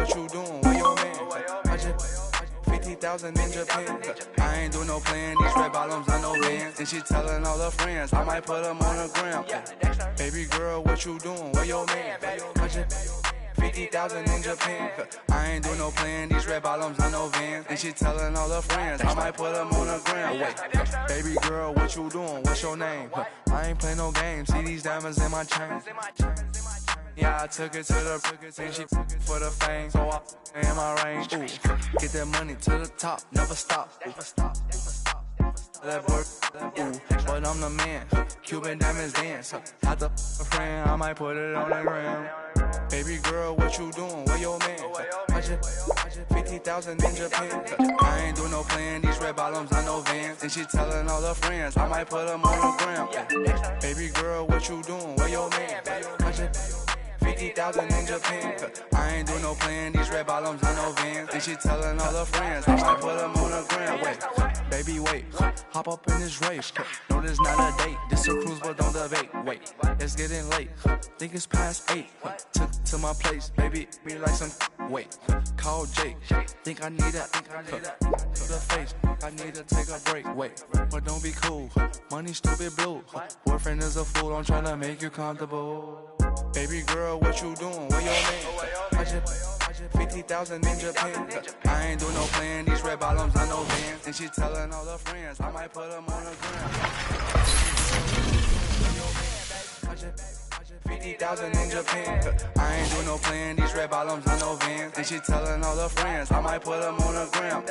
what you doing? Where your man? I just 50,000 in Japan. I ain't do no plan, these red bottoms, I know Vans. And she telling all her friends, I might put them on the gram. Baby girl, what you doing? Where your man? I just 50,000 in Japan. I ain't do no plan, these red bottoms, I know Vans. And she telling all her friends, I might put them on the gram. Wait, baby girl, what you doing? What's your name? I ain't play no games, see these diamonds in my chain. Yeah, I took it to the and she for the fame, so I in my range. Ooh, get that money to the top, never stop. That work, ooh, but I'm the man. Cuban diamonds dance. Had a friend, I might put it on the gram. Baby girl, what you doing? Where your man? I just 50,000 in Japan. I ain't do no plan, these red bottoms, I know Vans. And she telling all her friends, I might put them on the gram. Baby girl, what you doing? Where your man? I just 50,000 in Japan. I ain't do no plan, these red bottoms, I know Vans. And she telling all her friends, I might put them on the gram. Wait, baby, wait, hop up in this race. No, this not a date, this a cruise, but don't debate. Wait, it's getting late, think it's past 8. Took to my place, baby, be like some. Wait, call Jake, think I need a to the face, I need to take a break. Wait, but don't be cool, money stupid blue. Boyfriend is a fool, I'm trying to make you comfortable. Baby girl, what you doing? Where your man? I just 50,000 in Japan. I ain't do no plan, these red bottoms, I know Vans. And she telling all her friends, I might put them on the gram. I just 50,000 in Japan. I ain't do no plan, these red bottoms, I know Vans. And she telling all her friends, I might put them on the gram.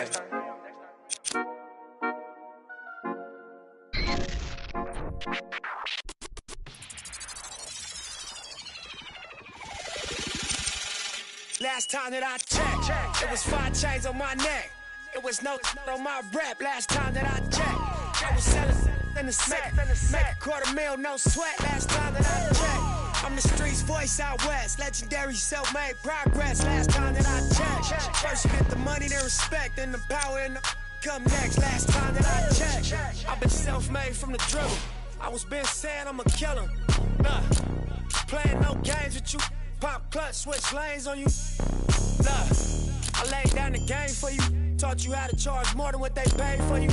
Last time that I checked, it was 5 chains on my neck. It was no on my rep. Last time that I checked, I was selling in the smack. Make a $250,000, no sweat. Last time that I checked, I'm the streets voice out west. Legendary self-made progress. Last time that I checked, first you get the money, then respect, then the power and the come next. Last time that I checked, I've been self-made from the dribble. I was been saying I'ma kill him. Playing no games with you. Pop clutch, switch lanes on you. Look, I laid down the game for you. Taught you how to charge more than what they paid for you.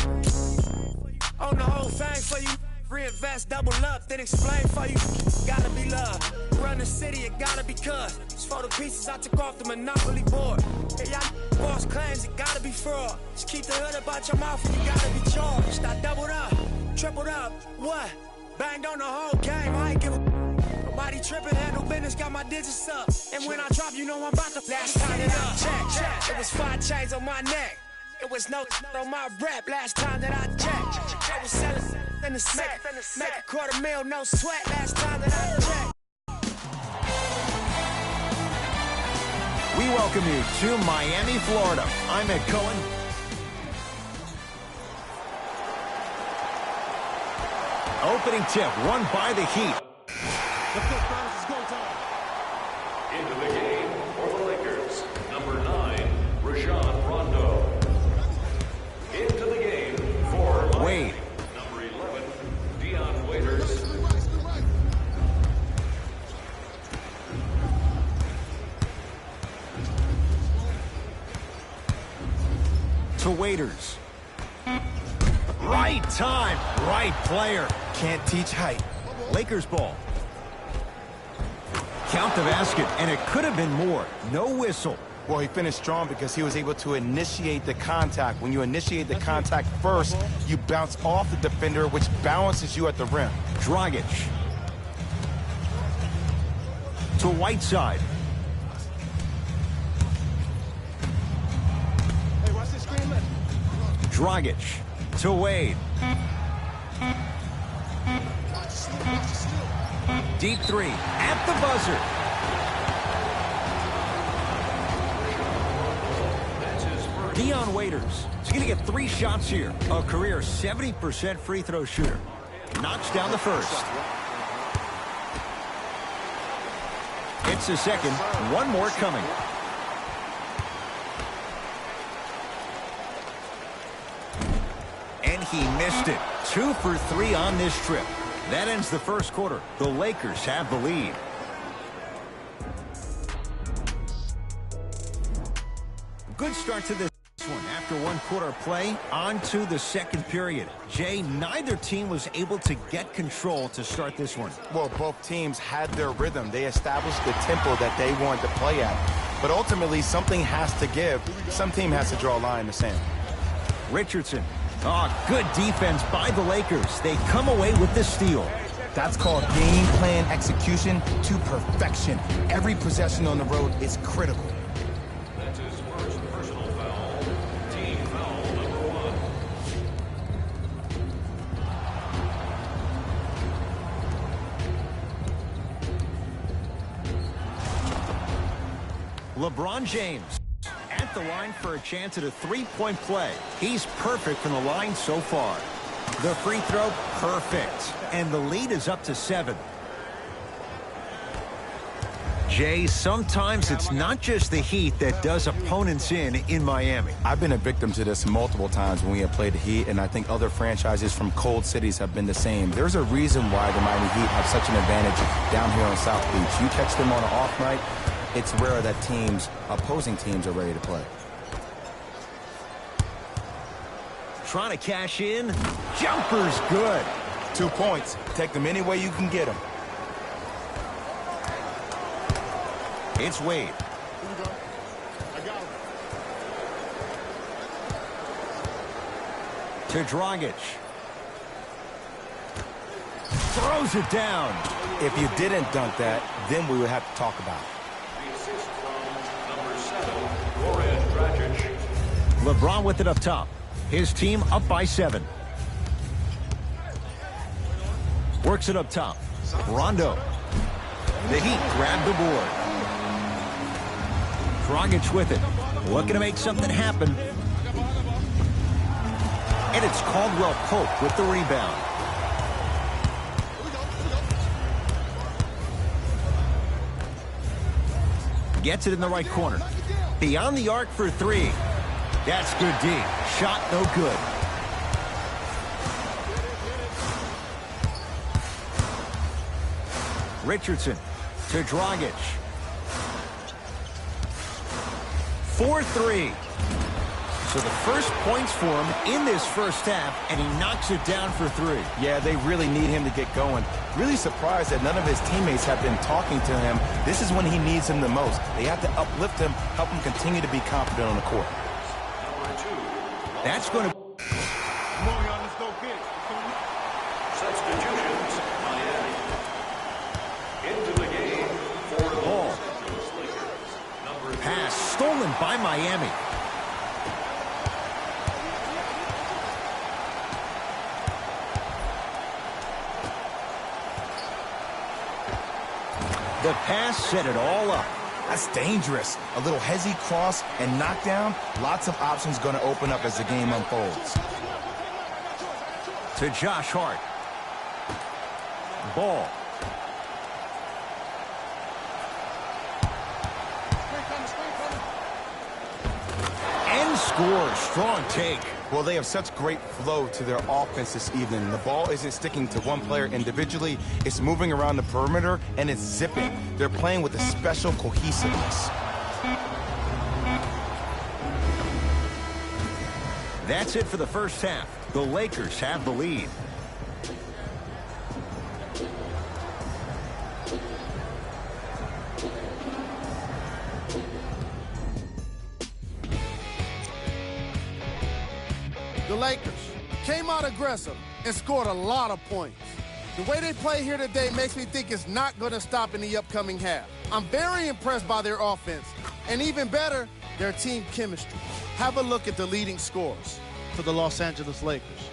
Own the whole thing for you. Reinvest, double up, then explain for you. Gotta be love. Run the city, it gotta be cuz. It's for the pieces I took off the Monopoly board. Hey, y'all boss claims, it gotta be fraud. Just keep the hood about your mouth and you gotta be charged. I doubled up, tripled up, what? Banged on the whole game, I ain't give a nobody tripping, handle business, got my digits up. And when I drop, you know I'm about to. Last time that I checked, it was 5 chains on my neck. It was no on my rep. Last time that I checked, I was selling in the smack. Make a $250,000, no sweat. Last time that I checked. We welcome you to Miami, Florida. I'm Ed Cohen. Opening tip, won by the Heat. Into the game for the Lakers, number 9, Rajon Rondo. Into the game for Wade. Number 11, Dion Waiters. To Waiters. Right time, right player. Can't teach height. Lakers ball. Count the basket, and it could have been more. No whistle. Well, he finished strong because he was able to initiate the contact. When you initiate the contact first, you bounce off the defender, which balances you at the rim. Dragic. To Whiteside. Hey, watch the screen, man. Dragic. To Wade. Deep three at the buzzer. Dion Waiters is going to get 3 shots here. A career 70% free throw shooter. Knocks down the first. It's the second. One more coming. And he missed it. 2 for 3 on this trip. That ends the first quarter. The Lakers have the lead. Good start to this one. After one quarter play, on to the second period. Jay, neither team was able to get control to start this one. Well, both teams had their rhythm. They established the tempo that they wanted to play at. But ultimately, something has to give. Some team has to draw a line in the sand. Richardson. Oh, good defense by the Lakers. They come away with the steal. That's called game plan execution to perfection. Every possession on the road is critical. That's his first personal foul. Team foul number 1. LeBron James at the line for a chance at a three-point play. He's perfect from the line so far. The free throw, perfect. And the lead is up to 7. Jay, sometimes it's not just the Heat that does opponents in Miami. I've been a victim to this multiple times when we have played the Heat, and I think other franchises from cold cities have been the same. There's a reason why the Miami Heat have such an advantage down here on South Beach. You catch them on an off night, it's rare that opposing teams are ready to play. Trying to cash in. Jumper's good. 2 points. Take them any way you can get them. It's Wade. To Dragic. Throws it down. If you didn't dunk that, then we would have to talk about it. The assist from number 7, Goran Dragic. LeBron with it up top. His team up by 7. Works it up top. Rondo. The Heat grab the board. Dragic with it. Looking to make something happen. And it's Caldwell Pope with the rebound. Gets it in the right corner. Beyond the arc for 3. That's good D. Shot no good. Richardson to Dragic. 4-3. So the first points for him in this first half, and he knocks it down for 3. Yeah, they really need him to get going. Really surprised that none of his teammates have been talking to him. This is when he needs him the most. They have to uplift him, help him continue to be confident on the court. That's going to... Substitutions, Miami. Into the game for the Ball. Los Angeles Lakers. Number 3. Pass stolen by Miami. The pass set it all up. That's dangerous. A little hezzy cross and knockdown. Lots of options going to open up as the game unfolds. To Josh Hart. Ball. And scores. Strong take. Well, they have such great flow to their offense this evening. The ball isn't sticking to one player individually. It's moving around the perimeter, and it's zipping. They're playing with a special cohesiveness. That's it for the first half. The Lakers have the lead. The Lakers came out aggressive and scored a lot of points. The way they play here today makes me think it's not going to stop in the upcoming half. I'm very impressed by their offense, and even better, their team chemistry. Have a look at the leading scores for the Los Angeles Lakers.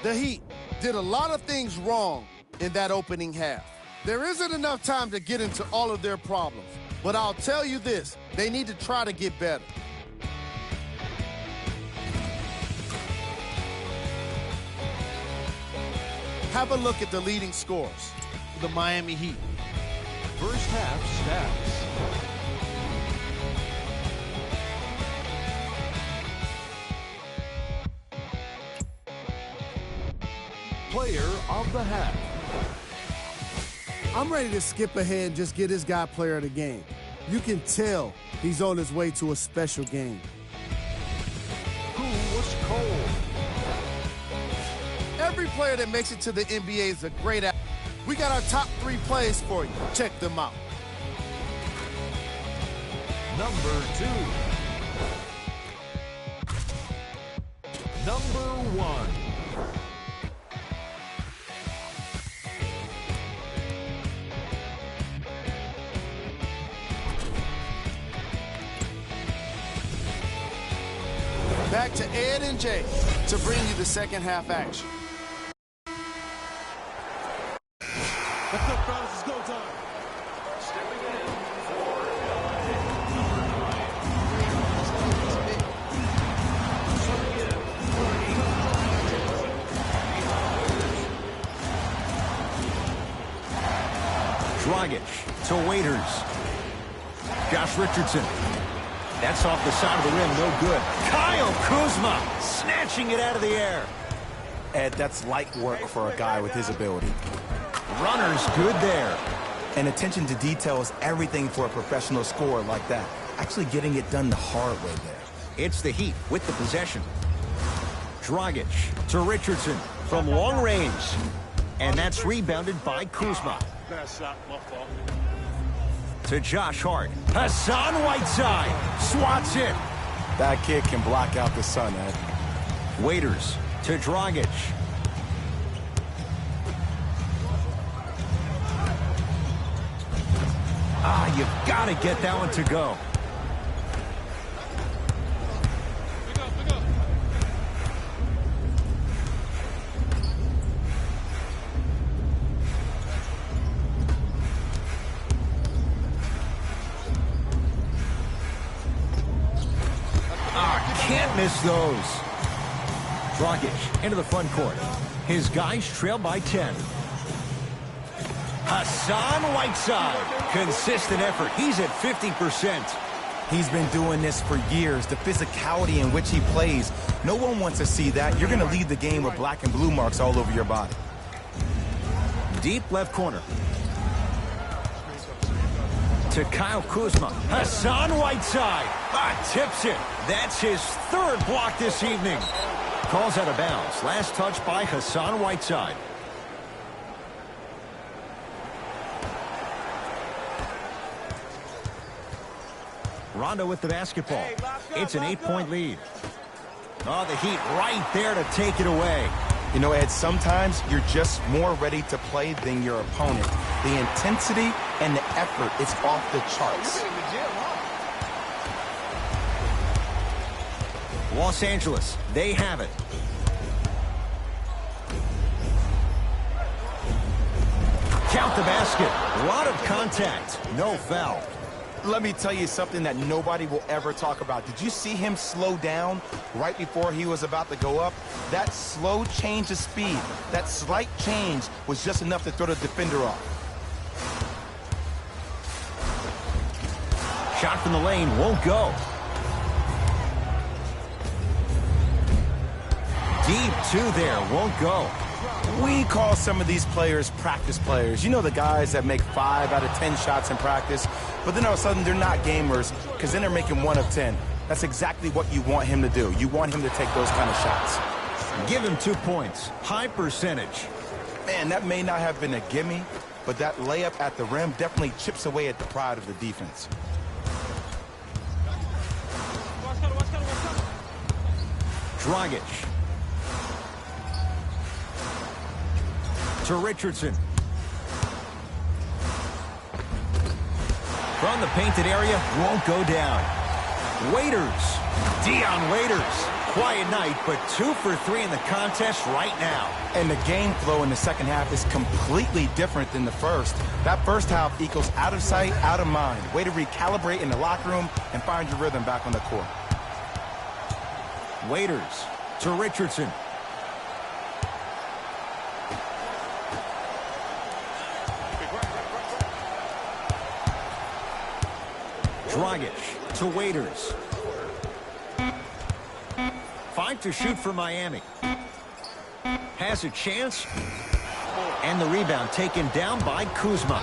The Heat did a lot of things wrong in that opening half. There isn't enough time to get into all of their problems, but I'll tell you this, they need to try to get better. Have a look at the leading scores for the Miami Heat. First half stats. Player of the half. I'm ready to skip ahead and just get this guy player of the game. You can tell he's on his way to a special game. Who was cold? Every player that makes it to the NBA is a great athlete. We got our top 3 plays for you. Check them out. Number 2. Number 1. Back to Ed and Jay to bring you the second half action. Let's go, fellas. It's go time. Stepping in for Dragic to Waiters. Josh Richardson. That's off the side of the rim, no good. Kyle Kuzma snatching it out of the air. Ed, that's light work for a guy with his ability. Runner's good there. And attention to detail is everything for a professional scorer like that. Actually getting it done the hard way there. It's the Heat with the possession. Dragic to Richardson from long range. And that's rebounded by Kuzma. Bad shot, my fault. To Josh Hart. Hassan Whiteside swats it. That kid can block out the sun, Ed. Waiters to Dragic. You've got to get that one to go. Can't miss those. Dragic into the front court. His guys trail by 10. Hassan Whiteside. Consistent effort. He's at 50%. He's been doing this for years. The physicality in which he plays. No one wants to see that. You're going to leave the game with black and blue marks all over your body. Deep left corner. To Kyle Kuzma. Hassan Whiteside. Tips it. That's his third block this evening. Calls out of bounds. Last touch by Hassan Whiteside. Rondo with the basketball. It's an 8-point lead. Oh, the Heat right there to take it away. You know, Ed, sometimes you're just more ready to play than your opponent. The intensity and the effort is off the charts. Los Angeles, they have it. Count the basket. A lot of contact. No foul. Let me tell you something that nobody will ever talk about. Did you see him slow down right before he was about to go up? That slow change of speed, that slight change was just enough to throw the defender off. Shot from the lane won't go. Deep two there, won't go. We call some of these players practice players. You know, the guys that make 5 out of 10 shots in practice, but then all of a sudden they're not gamers because then they're making 1 of 10. That's exactly what you want him to do. You want him to take those kind of shots. Give him 2 points. High percentage. Man, that may not have been a gimme, but that layup at the rim definitely chips away at the pride of the defense. Dragic. To Richardson. From the painted area, won't go down. Waiters. Dion Waiters. Quiet night, but 2 for 3 in the contest right now. And the game flow in the second half is completely different than the first. That first half equals out of sight, out of mind. Way to recalibrate in the locker room and find your rhythm back on the court. Waiters to Richardson. Dragic to Waiters. 5 to shoot for Miami. Has a chance. And the rebound taken down by Kuzma.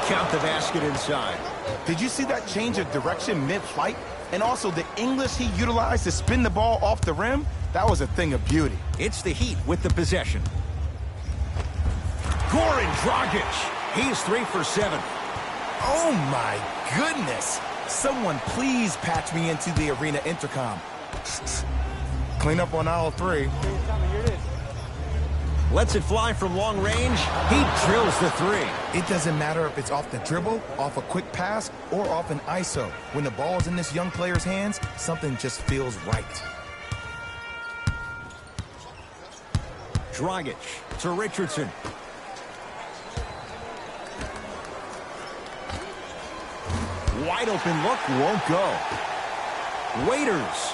count the basket inside. Did you see that change of direction mid-flight? And also the English he utilized to spin the ball off the rim? That was a thing of beauty. It's the Heat with the possession. Goran Dragic. He's 3 for 7. Oh my goodness. Someone please patch me into the arena intercom. Clean up on aisle 3. Lets it fly from long range. He drills the 3. It doesn't matter if it's off the dribble, off a quick pass, or off an ISO. When the ball's in this young player's hands, something just feels right. Dragic to Richardson. Wide open look, won't go. Waiters.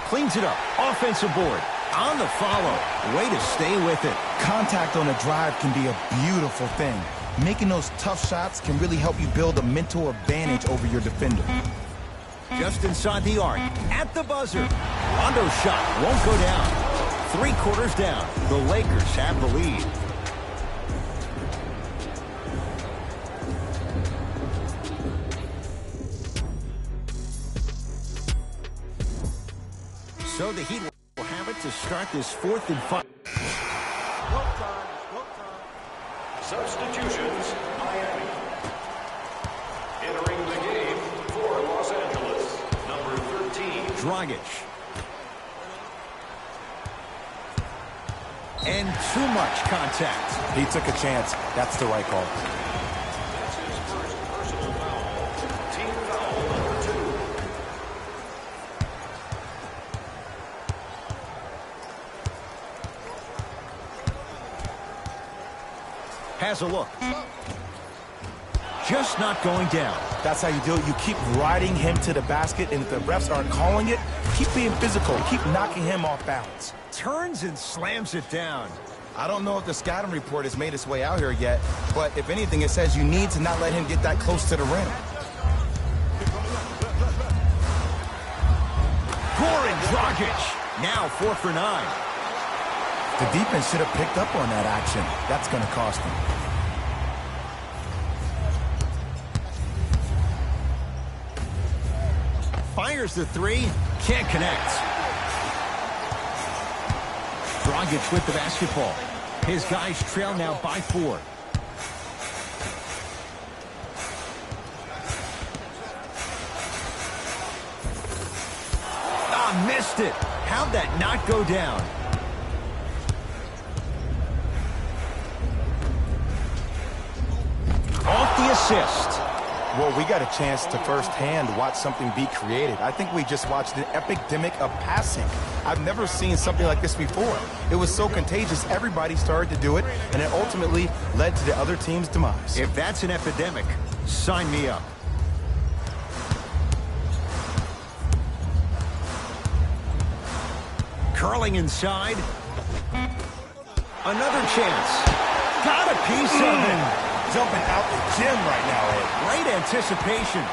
Cleans it up. Offensive board. On the follow. Way to stay with it. Contact on a drive can be a beautiful thing. Making those tough shots can really help you build a mental advantage over your defender. Just inside the arc. At the buzzer. Rondo shot won't go down. 3 quarters down. The Lakers have the lead. So the Heat will have it to start this 4th and 5. Substitutions, Miami. Entering the game for Los Angeles, number 13. Dragic. And too much contact. He took a chance. That's the right call. That's his first personal foul. Team foul number 2. Has a look. Just not going down. That's how you do it. You keep riding him to the basket, and if the refs aren't calling it, keep being physical. Keep knocking him off balance. Turns and slams it down. I don't know if the scouting report has made its way out here yet, but if anything, it says you need to not let him get that close to the rim. Goran Dragic. Now 4 for 9. The defense should have picked up on that action. That's going to cost them. Fires the 3. Can't connect. Dragic with the basketball. His guys trail now by 4. Missed it. How'd that not go down? Off the assist. Well, we got a chance to firsthand watch something be created. I think we just watched an epidemic of passing. I've never seen something like this before. It was so contagious, everybody started to do it, and it ultimately led to the other team's demise. If that's an epidemic, sign me up. Curling inside. Another chance. Got a piece of it. Jumping out the gym right now, Ed. Great anticipation.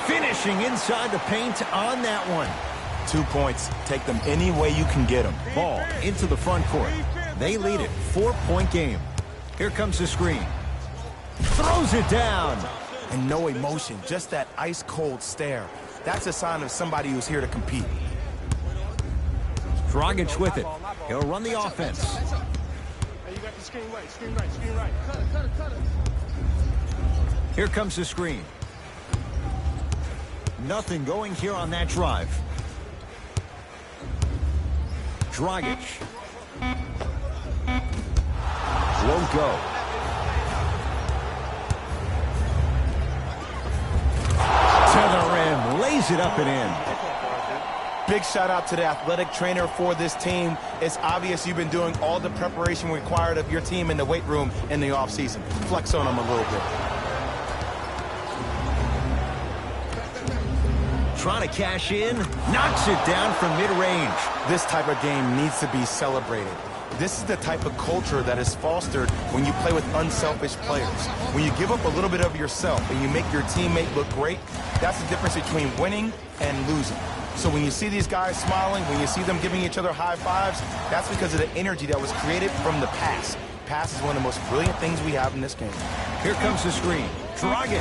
Finishing inside the paint on that one. 2 points. Take them any way you can get them. Ball into the front court. They lead it. 4-point game. Here comes the screen. Throws it down. And no emotion, just that ice-cold stare. That's a sign of somebody who's here to compete. Dragic with it. He'll run the offense. Hey, you got the screen right, screen right, screen right. Cut it, cut it, cut it. Here comes the screen. Nothing going here on that drive. Dragic. Won't go. To the rim. Lays it up and in. Big shout out to the athletic trainer for this team. It's obvious you've been doing all the preparation required of your team in the weight room in the offseason. Flex on them a little bit. Trying to cash in. Knocks it down from mid-range. This type of game needs to be celebrated. This is the type of culture that is fostered when you play with unselfish players. When you give up a little bit of yourself and you make your teammate look great, that's the difference between winning and losing. So when you see these guys smiling, when you see them giving each other high fives, that's because of the energy that was created from the pass. pass is one of the most brilliant things we have in this game. Here comes the screen. Dragic.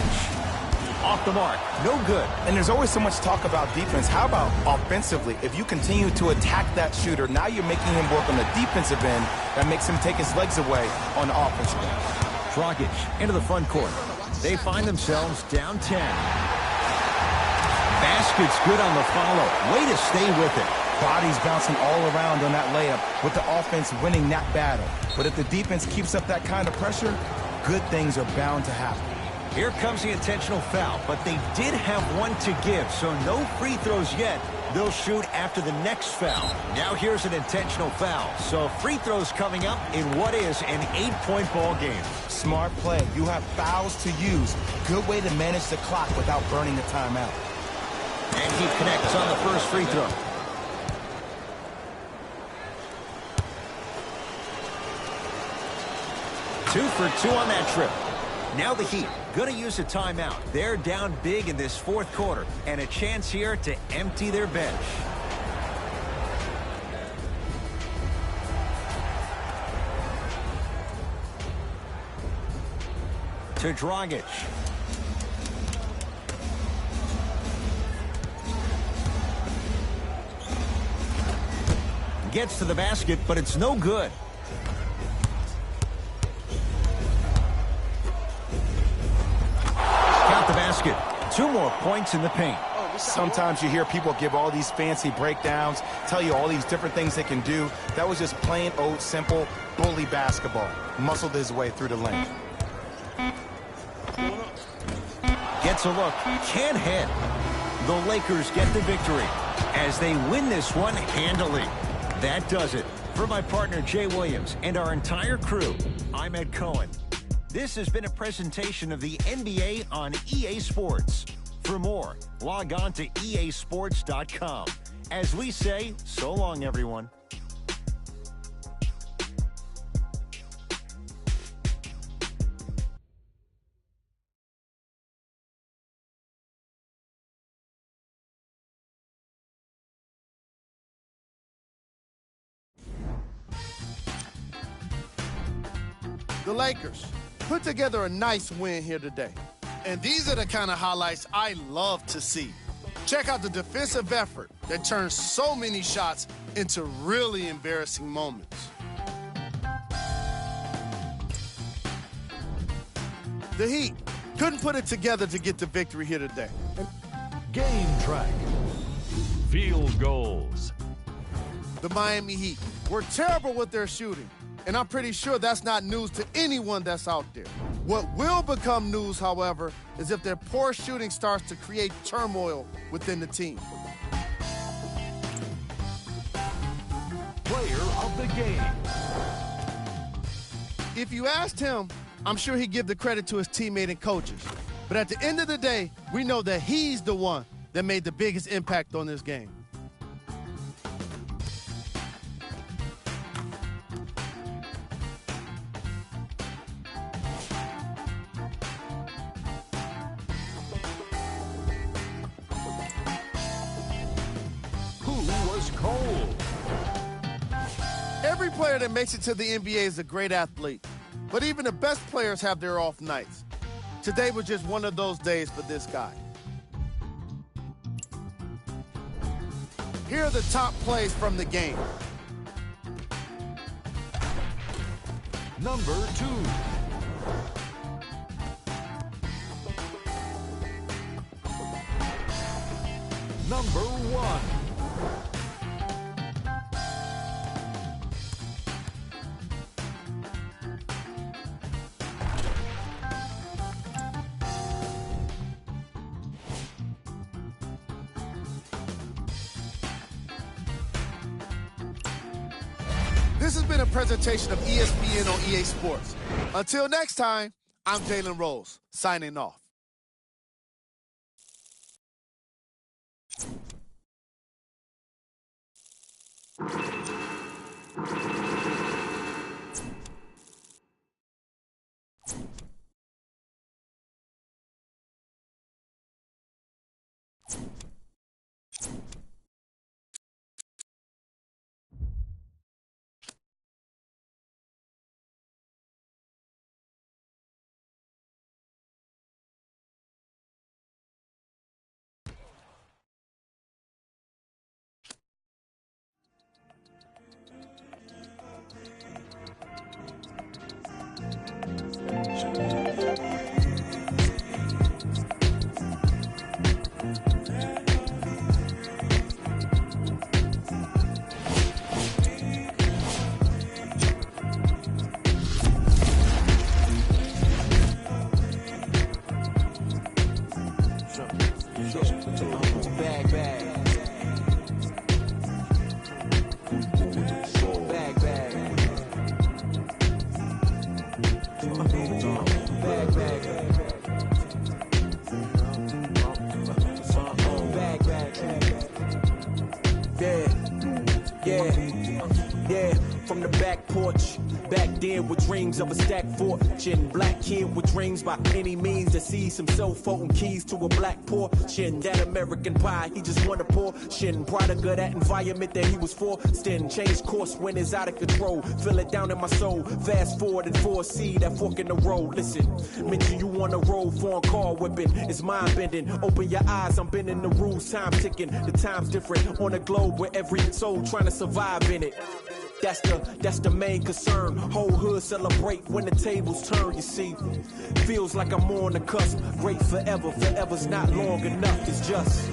Off the mark. No good. And there's always so much talk about defense. How about offensively? If you continue to attack that shooter, now you're making him work on the defensive end. That makes him take his legs away on the offensive end. Dragic into the front court. They find themselves down 10. Basket's good on the follow. Way to stay with it. Bodies bouncing all around on that layup with the offense winning that battle. But if the defense keeps up that kind of pressure, good things are bound to happen. Here comes the intentional foul, but they did have one to give, so no free throws yet. They'll shoot after the next foul. Now here's an intentional foul, so free throws coming up in what is an 8-point ball game. Smart play. You have fouls to use. Good way to manage the clock without burning the timeout. And he connects on the first free throw. Two for two on that trip. Now the Heat going to use a timeout. They're down big in this fourth quarter and a chance here to empty their bench. To Dragic. Gets to the basket, but it's no good. Count the basket. 2 more points in the paint. Sometimes you hear people give all these fancy breakdowns, tell you all these different things they can do. That was just plain old simple bully basketball. Muscled his way through the lane. Gets a look. Can't hit. The Lakers get the victory as they win this one handily. That does it. For my partner Jay Williams and our entire crew, I'm Ed Cohen. This has been a presentation of the NBA on EA Sports. For more, log on to easports.com. As we say, so long, everyone. The Lakers put together a nice win here today. And these are the kind of highlights I love to see. Check out the defensive effort that turns so many shots into really embarrassing moments. The Heat couldn't put it together to get the victory here today. Game track. Field goals. The Miami Heat were terrible with their shooting, and I'm pretty sure that's not news to anyone that's out there. What will become news, however, is if their poor shooting starts to create turmoil within the team. Player of the game. If you asked him, I'm sure he'd give the credit to his teammate and coaches. But at the end of the day, we know that he's the one that made the biggest impact on this game. Cold. Every player that makes it to the NBA is a great athlete, but even the best players have their off nights. Today was just one of those days for this guy. Here are the top plays from the game. Number 2. Number 1. This has been a presentation of ESPN on EA Sports. Until next time, I'm Jalen Rose, signing off. kid with dreams of a stacked fortune. Black kid with dreams by any means to seize himself, folding keys to a black portion. That American pie, he just wanna portion. Product of that environment that he was forced in. Change course when it's out of control. Feel it down in my soul. Fast forward and foresee that fork in the road. Listen, mention you on the road, foreign car whipping. It's mind bending. Open your eyes, I'm bending the rules. Time ticking. The time's different on a globe where every soul trying to survive in it. That's the main concern. Whole hood celebrate when the tables turn, you see. Feels like I'm on the cusp. Great forever, forever's not long enough, it's just.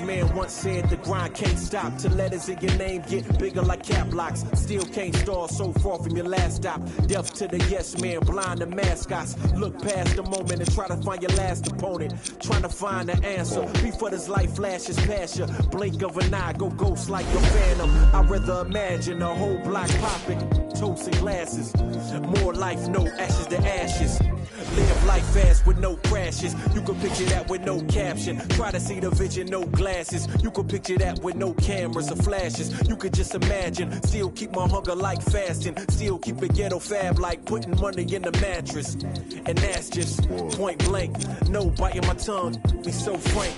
Man once said the grind can't stop till letters in your name get bigger like cap locks. Still can't stall so far from your last stop. Deaf to the yes man, blind to mascots. Look past the moment and try to find your last opponent. Trying to find the answer before this life flashes past you. Blink of an eye, go ghost like a phantom. I'd rather imagine a whole block popping, toasting glasses. More life, no ashes to ashes. Live life fast with no crashes. You can picture that with no caption. Try to see the vision, no glasses. You can picture that with no cameras or flashes. You could just imagine. Still keep my hunger like fasting. Still keep it ghetto fab like putting money in the mattress. And that's just point blank. No biting my tongue, be so frank.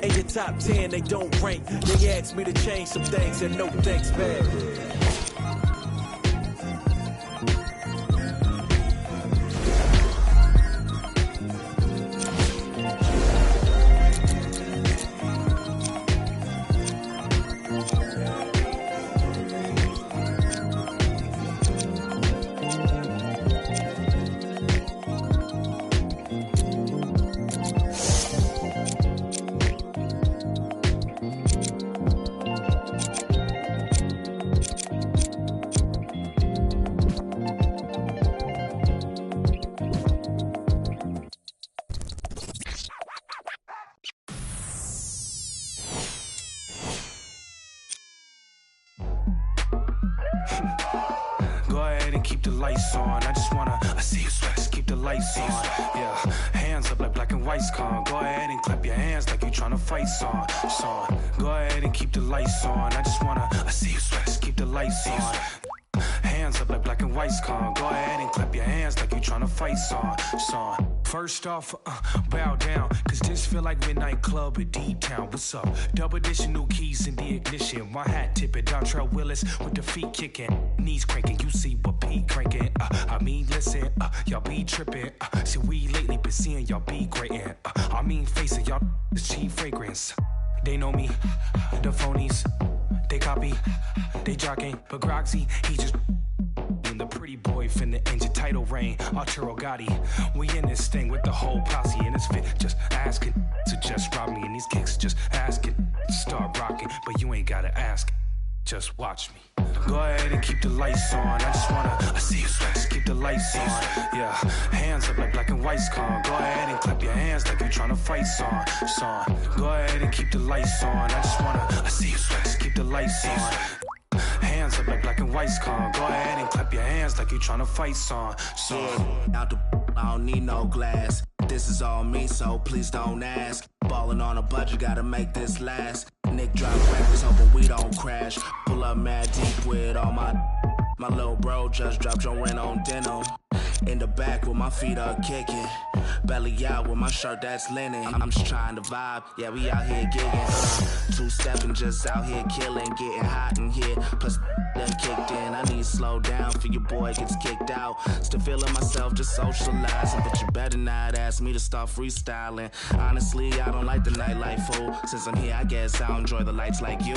In your top 10, they don't rank. They asked me to change some things and no thanks back. Go ahead and keep the lights on. I just wanna, I see you sweat, just keep the lights on. Hands up like black and white's con. Go ahead and clap your hands like you tryna fight song. First off, bow down, cause this feel like midnight club at D-Town. What's up? Double edition, new keys in the ignition. My hat tipping, Dontrell Willis with the feet kicking. Knees cranking, you see what Pete cranking. I mean, listen, y'all be tripping. See, we lately been seeing y'all be grating. I mean, facing y'all, the cheap fragrance. They know me, the phonies. They copy, they jogging. But Groxy, he just the pretty boy finna end your title reign. Arturo Gotti, we in this thing with the whole posse. And it's fit, just asking to just rob me. And these kicks just asking to start rocking. But you ain't gotta ask, just watch me. Go ahead and keep the lights on. I just wanna, I see you sweat, just keep the lights on. Yeah, hands up like black and white's con. Go ahead and clap your hands like you tryna fight song. Go ahead and keep the lights on. I just wanna, I see you sweat, just keep the lights on. Hands up like black and white's con. Go ahead and clap your hands like you tryna fight song. Out the I don't need no glass. This is all me, so please don't ask. Ballin' on a budget, gotta make this last. Nick drop records, hoping we don't crash. Pull up mad deep with all my little bro just dropped your rent on denim. In the back with my feet up kicking. Belly out with my shirt that's linen. I'm just trying to vibe, yeah, we out here gigging. Two-stepping, just out here killing. Getting hot in here, plus done kicked in. I need to slow down for your boy gets kicked out. Still feeling myself, just socializing. But you better not ask me to start freestyling. Honestly, I don't like the nightlife, fool. Since I'm here, I guess I'll enjoy the lights like you.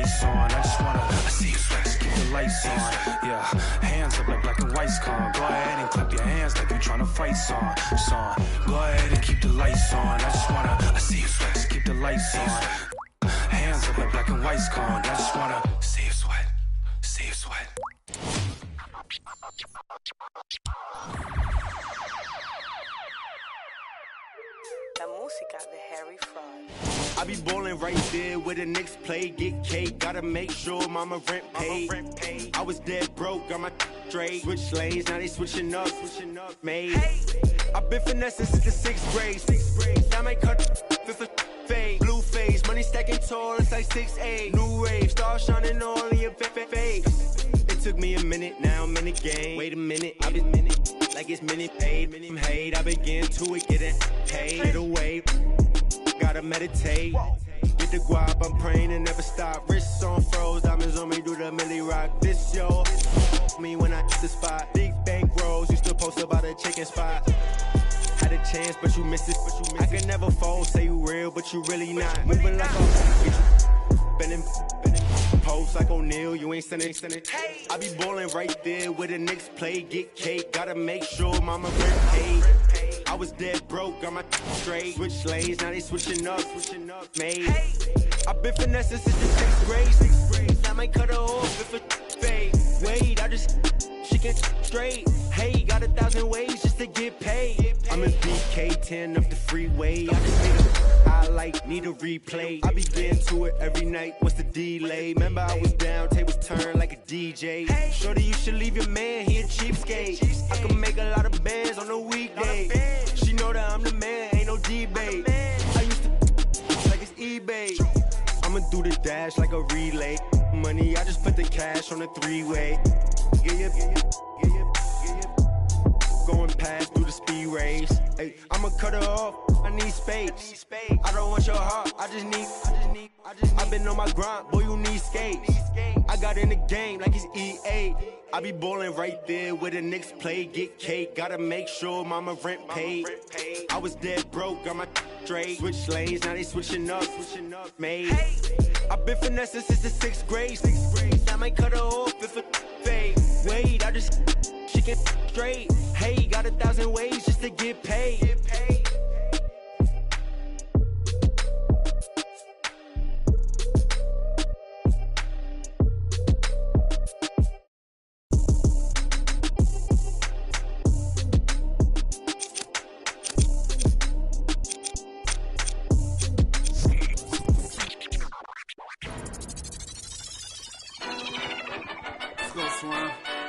lights on. I just wanna see you sweat, just keep the lights on. Yeah, hands up like black and white con. Go ahead and clap your hands like you tryna fight song. Go ahead and keep the lights on. I just wanna see you sweat, just keep the lights on. Hands up like black and white con. I just wanna see you sweat, see you sweat. La música de Harry Fraud. I be ballin' right there where the Knicks play, get cake. Gotta make sure mama rent paid. I was dead broke, got my straight. Switch lanes, now they switching up, made. I've been finessing since the 6th grade. Now I cut fifth fade. Blue face, money stacking tall, it's like 6'8". New rave, star shining all in your face. It took me a minute, now I'm in the game. Wait a minute, I've been like it's minute paid. Hate, I begin to it, getting paid. Get away, gotta meditate. Get the guap, I'm praying and never stop. Wrists on froze, diamonds on me, do the milli rock. This yo, me when I hit the spot. Big bank rolls, used to post about a chicken spot. Had a chance, but you missed it. I can never fold, say you real, but you really not. Moving like a bending, post like O'Neal, you ain't sending. I be ballin' right there where the Knicks play, get cake. Gotta make sure mama rent paid. I was dead broke, got my straight. Switch lanes, now they switching up, made. I've been finessing since the 6th grade. Now I might cut her off if it fade. Wait, I just she get straight. Hey, got 1,000 ways just to get paid. I'm in BK 10 up the freeway. I just need a highlight, need a replay. I be getting to it every night. What's the delay? Remember I was down, tables turned like a DJ. Shorty, you should leave your man, he a cheapskate. I can make a lot of bands on a weekday. She know that I'm the man, ain't no debate. I used to like it's eBay. I'ma do the dash like a relay. Money, I just put the cash on the three-way. Going past through the speed race. Hey, I'ma cut her off. I need space. I don't want your heart. I just need. I've been on my grind, boy. You need skates. I got in the game like it's EA. I be ballin' right there where the Knicks play, get cake. Gotta make sure mama rent paid. I was dead broke, got my straight. Switch lanes, now they switching up, made. I've been finessing since the 6th grade. I might cut her off if it fade. Wait, I just she get straight. Hey, got 1,000 ways just to get paid.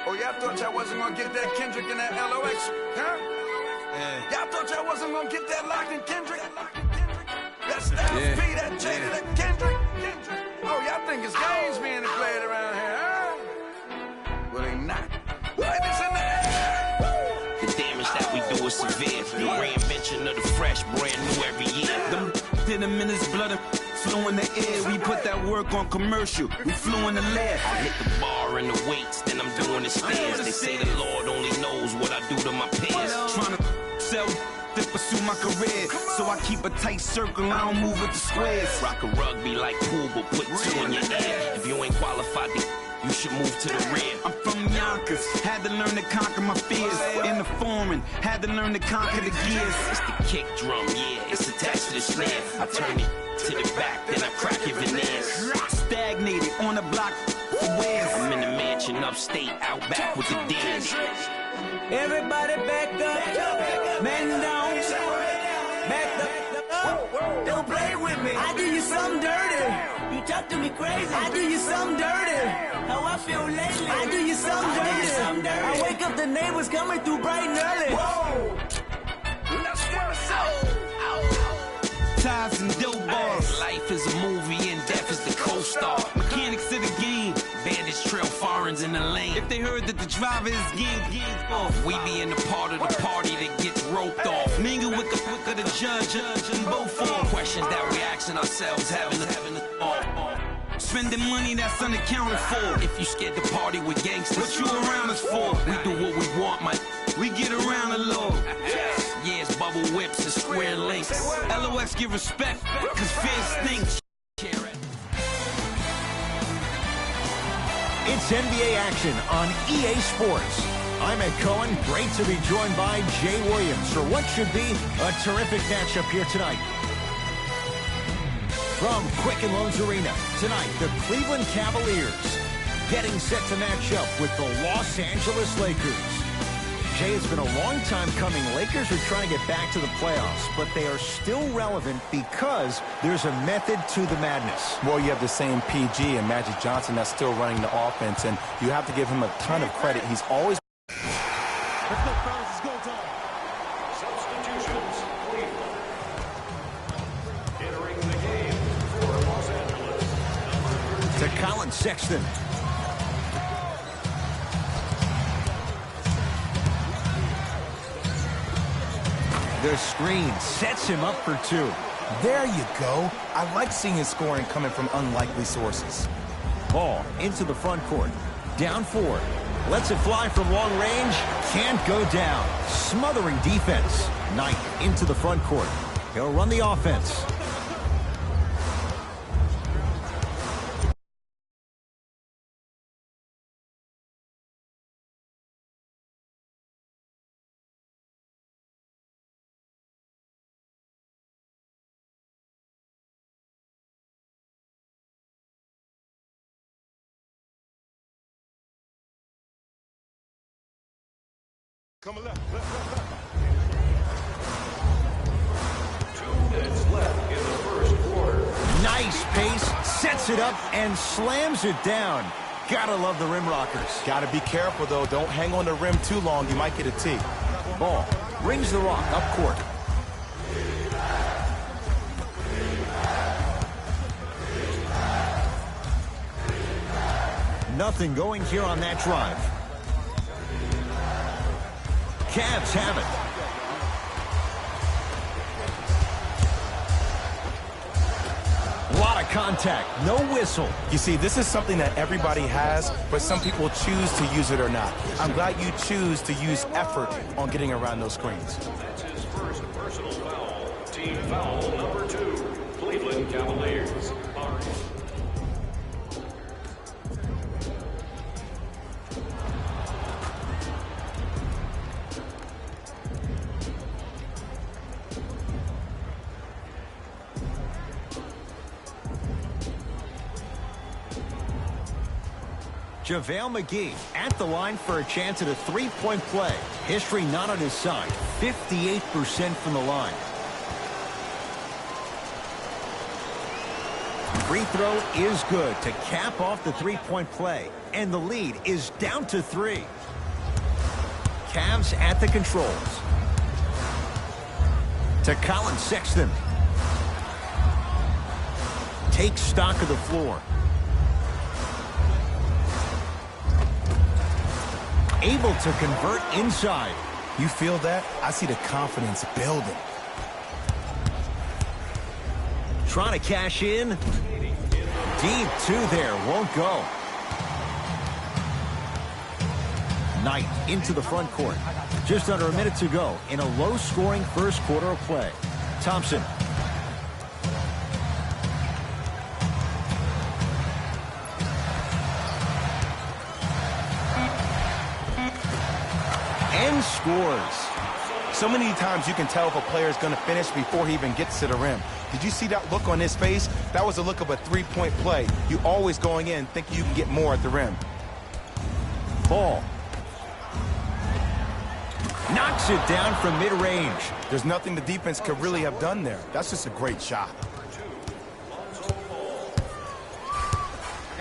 Oh, y'all thought y'all wasn't gonna get that Kendrick and that LOX, huh? Yeah. Y'all thought y'all wasn't gonna get that Lock and Kendrick? That Styles P, that Jada, that Kendrick? Oh, y'all think it's games being played around here, huh? Well, they not. Ladies in the air! The damage that we do is severe. The reinvention of the fresh, brand new every year. Them did them in his blood and flew in the air. We put that work on commercial. We flew in the lab. I hit the bar and the weights, then I'm doing the stairs. They say the Lord only knows what I do to my peers. Trying to sell to pursue my career. So I keep a tight circle, I don't move with the squares. Rock a rugby like pool, but put 2 in your ear. If you ain't qualified, you should move to the rear. I'm from Yonkers, had to learn to conquer my fears. In the foreign, had to learn to conquer the gears. It's the kick drum, yeah, it's attached to the snare. I turn it to the back, then I crack it veneers. Stagnated on the block for wears. I'm in the mansion upstate, out back with the D's. Everybody back up, man down, back up. Don't play with me. I do you something dirty. You talk to me crazy. I do you something dirty. How I feel lately. I do you something dirty. I wake up, the neighbors coming through bright and early. Whoa. Let's what's up. Ties and dope bars. Life is a movie and death is the co-star. Mechanics of the game. Bandits trail foreigns in the lane. If they heard that the driver is gang off, we be in the part of the party that gets roped off. Mingle with the judge and both for questions that we asking ourselves, having a spending money that's unaccounted for. If you scared to party with gangsters, what you around us for? We do what we want, man. We get around a little. Yeah, it's bubble whips and square links. LOX give respect, cause fear stinks. It's NBA action on EA Sports. I'm Ed Cohen. Great to be joined by Jay Williams for what should be a terrific matchup here tonight. From Quicken Loans Arena, tonight the Cleveland Cavaliers getting set to match up with the Los Angeles Lakers. Jay, it's been a long time coming. Lakers are trying to get back to the playoffs, but they are still relevant because there's a method to the madness. Well, you have the same PG and Magic Johnson that's still running the offense, and you have to give him a ton of credit. He's always... Let's go, fellas. It's go time. Substitutions, Cleveland. Entering the game for Los Angeles. To Colin Sexton. The screen sets him up for two. There you go. I like seeing his scoring coming from unlikely sources. Ball into the front court. Down 4. Lets it fly from long range. Can't go down. Smothering defense. Knight into the front court. He'll run the offense. Come on, left, left, left, left. 2 minutes left in the first quarter. Nice pace, sets it up, and slams it down. Gotta love the rim rockers. Gotta be careful, though. Don't hang on the rim too long. You might get a tee. Ball rings the rock up court. Nothing going here on that drive. Cavs have it. A lot of contact, no whistle. You see, this is something that everybody has, but some people choose to use it or not. I'm glad you choose to use effort on getting around those screens. That's his first personal foul. Team foul number 2. Cleveland Cavaliers. JaVale McGee at the line for a chance at a three-point play. History not on his side. 58% from the line. Free throw is good to cap off the three-point play. And the lead is down to 3. Cavs at the controls. To Colin Sexton. Takes stock of the floor. Able to convert inside. You feel that? I see the confidence building. Trying to cash in. Deep 2 there. Won't go. Knight into the front court. Just under a minute to go in a low-scoring first quarter of play. Thompson. And scores. So many times you can tell if a player is going to finish before he even gets to the rim. Did you see that look on his face? That was the look of a three-point play. You always going in thinking you can get more at the rim. Ball. Knocks it down from mid-range. There's nothing the defense could really have done there. That's just a great shot.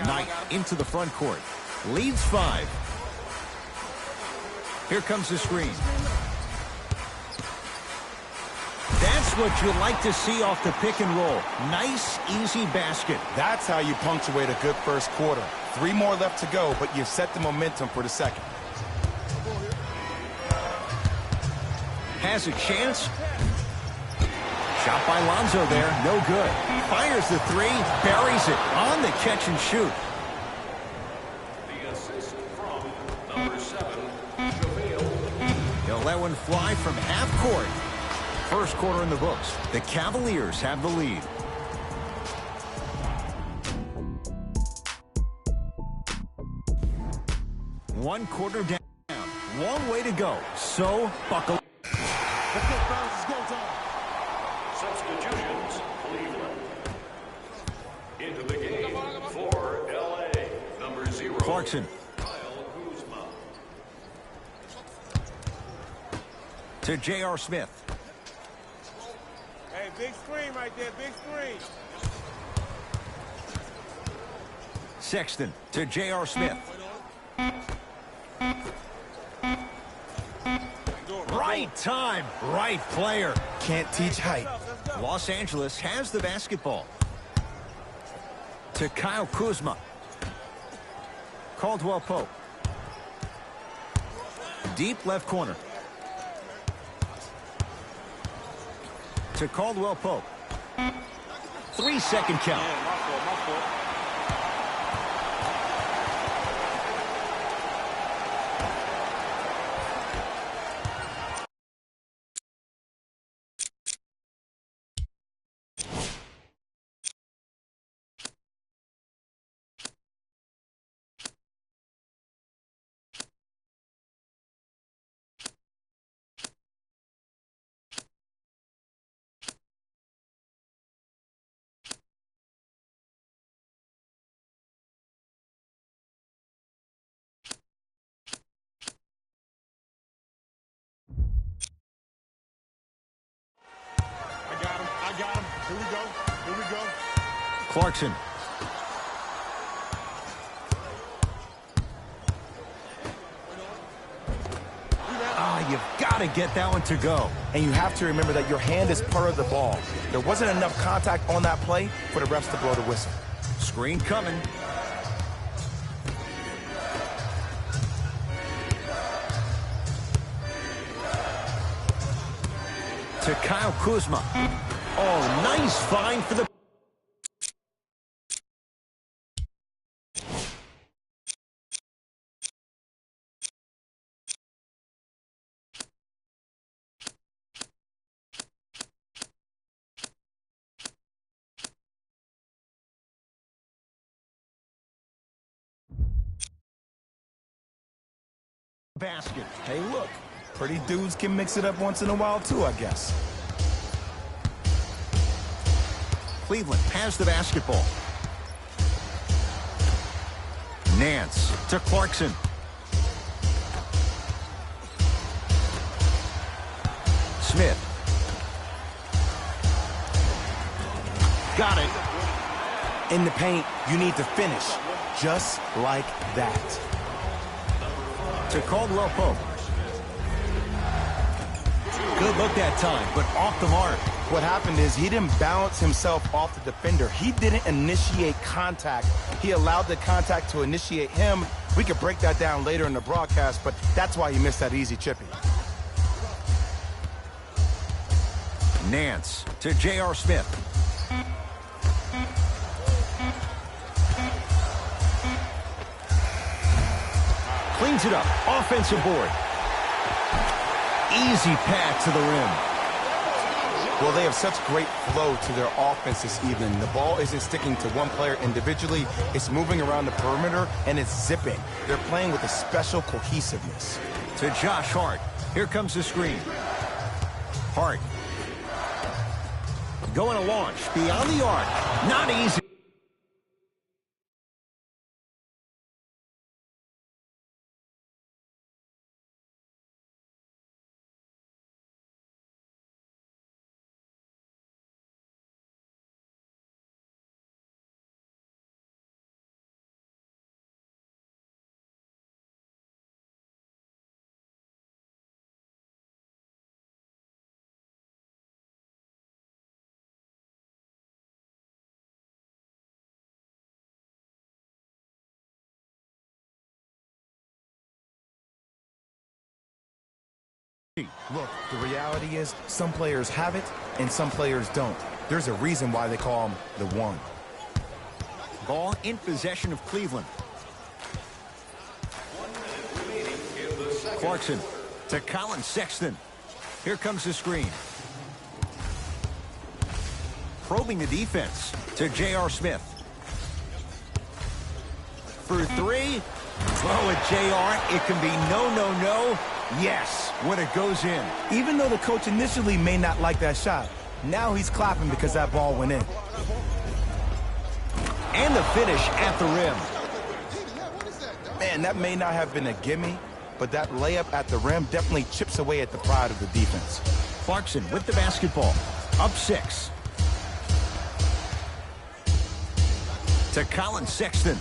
Knight into the front court. Leads 5. Here comes the screen. That's what you like to see off the pick and roll. Nice, easy basket. That's how you punctuate a good first quarter. 3 more left to go, but you've set the momentum for the second. Has a chance. Shot by Lonzo there. No good. Fires the 3. Buries it on the catch and shoot. The assist from number 7, JaVale. He'll let one fly from half court. First quarter in the books. The Cavaliers have the lead. 1 quarter down. Long way to go. So, buckle. Let's go, fellas. It's go time. Substitutions, Cleveland. Into the game for L.A., number 0. Clarkson. Kyle Kuzma. To J.R. Smith. Hey, big screen right there. Big screen. Sexton to J.R. Smith. Right time, right player. Can't teach height. Los Angeles has the basketball. To Kyle Kuzma. Caldwell Pope. Deep left corner. To Caldwell Pope. 3-second count. Yeah, my fault. I got him. Here we go. Clarkson. You've got to get that one to go. And you have to remember that your hand is part of the ball. There wasn't enough contact on that play for the refs to blow the whistle. Screen coming. To Kyle Kuzma. Oh, nice find for the... basket. Hey, look. Pretty dudes can mix it up once in a while, too, I guess. Cleveland has the basketball. Nance to Clarkson. Smith. Got it. In the paint, you need to finish. Just like that. To Caldwell Pope. Good look that time, but off the mark. What happened is he didn't bounce himself off the defender. He didn't initiate contact. He allowed the contact to initiate him. We could break that down later in the broadcast, but that's why he missed that easy chipping. Nance to J.R. Smith. Cleans it up. Offensive board. Easy pass to the rim. Well, they have such great flow to their offense this evening. The ball isn't sticking to one player individually. It's moving around the perimeter, and it's zipping. They're playing with a special cohesiveness. To Josh Hart. Here comes the screen. Hart. Going to launch. Beyond the arc. Not easy. Look, the reality is some players have it and some players don't. There's a reason why they call them the one. Ball in possession of Cleveland. Clarkson to Colin Sexton. Here comes the screen. Probing the defense to J.R. Smith. For three. Well, with JR, it can be no, no, no, yes, when it goes in. Even though the coach initially may not like that shot, now he's clapping because that ball went in. And the finish at the rim. Man, that may not have been a gimme, but that layup at the rim definitely chips away at the pride of the defense. Clarkson with the basketball. Up 6. To Colin Sexton.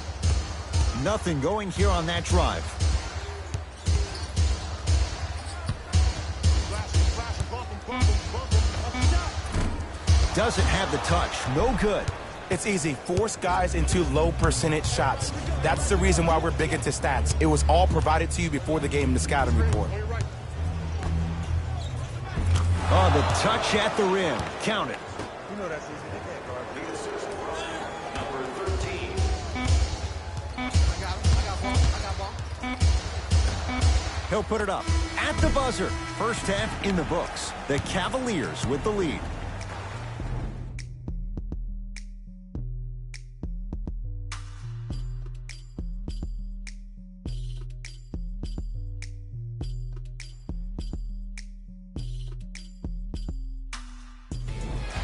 Nothing going here on that drive. Doesn't have the touch. No good. It's easy. Force guys into low percentage shots. That's the reason why we're big into stats. It was all provided to you before the game in the scouting report. Oh, the touch at the rim. Count it. You know that's easy. Number 13. He'll put it up at the buzzer. First half in the books. The Cavaliers with the lead.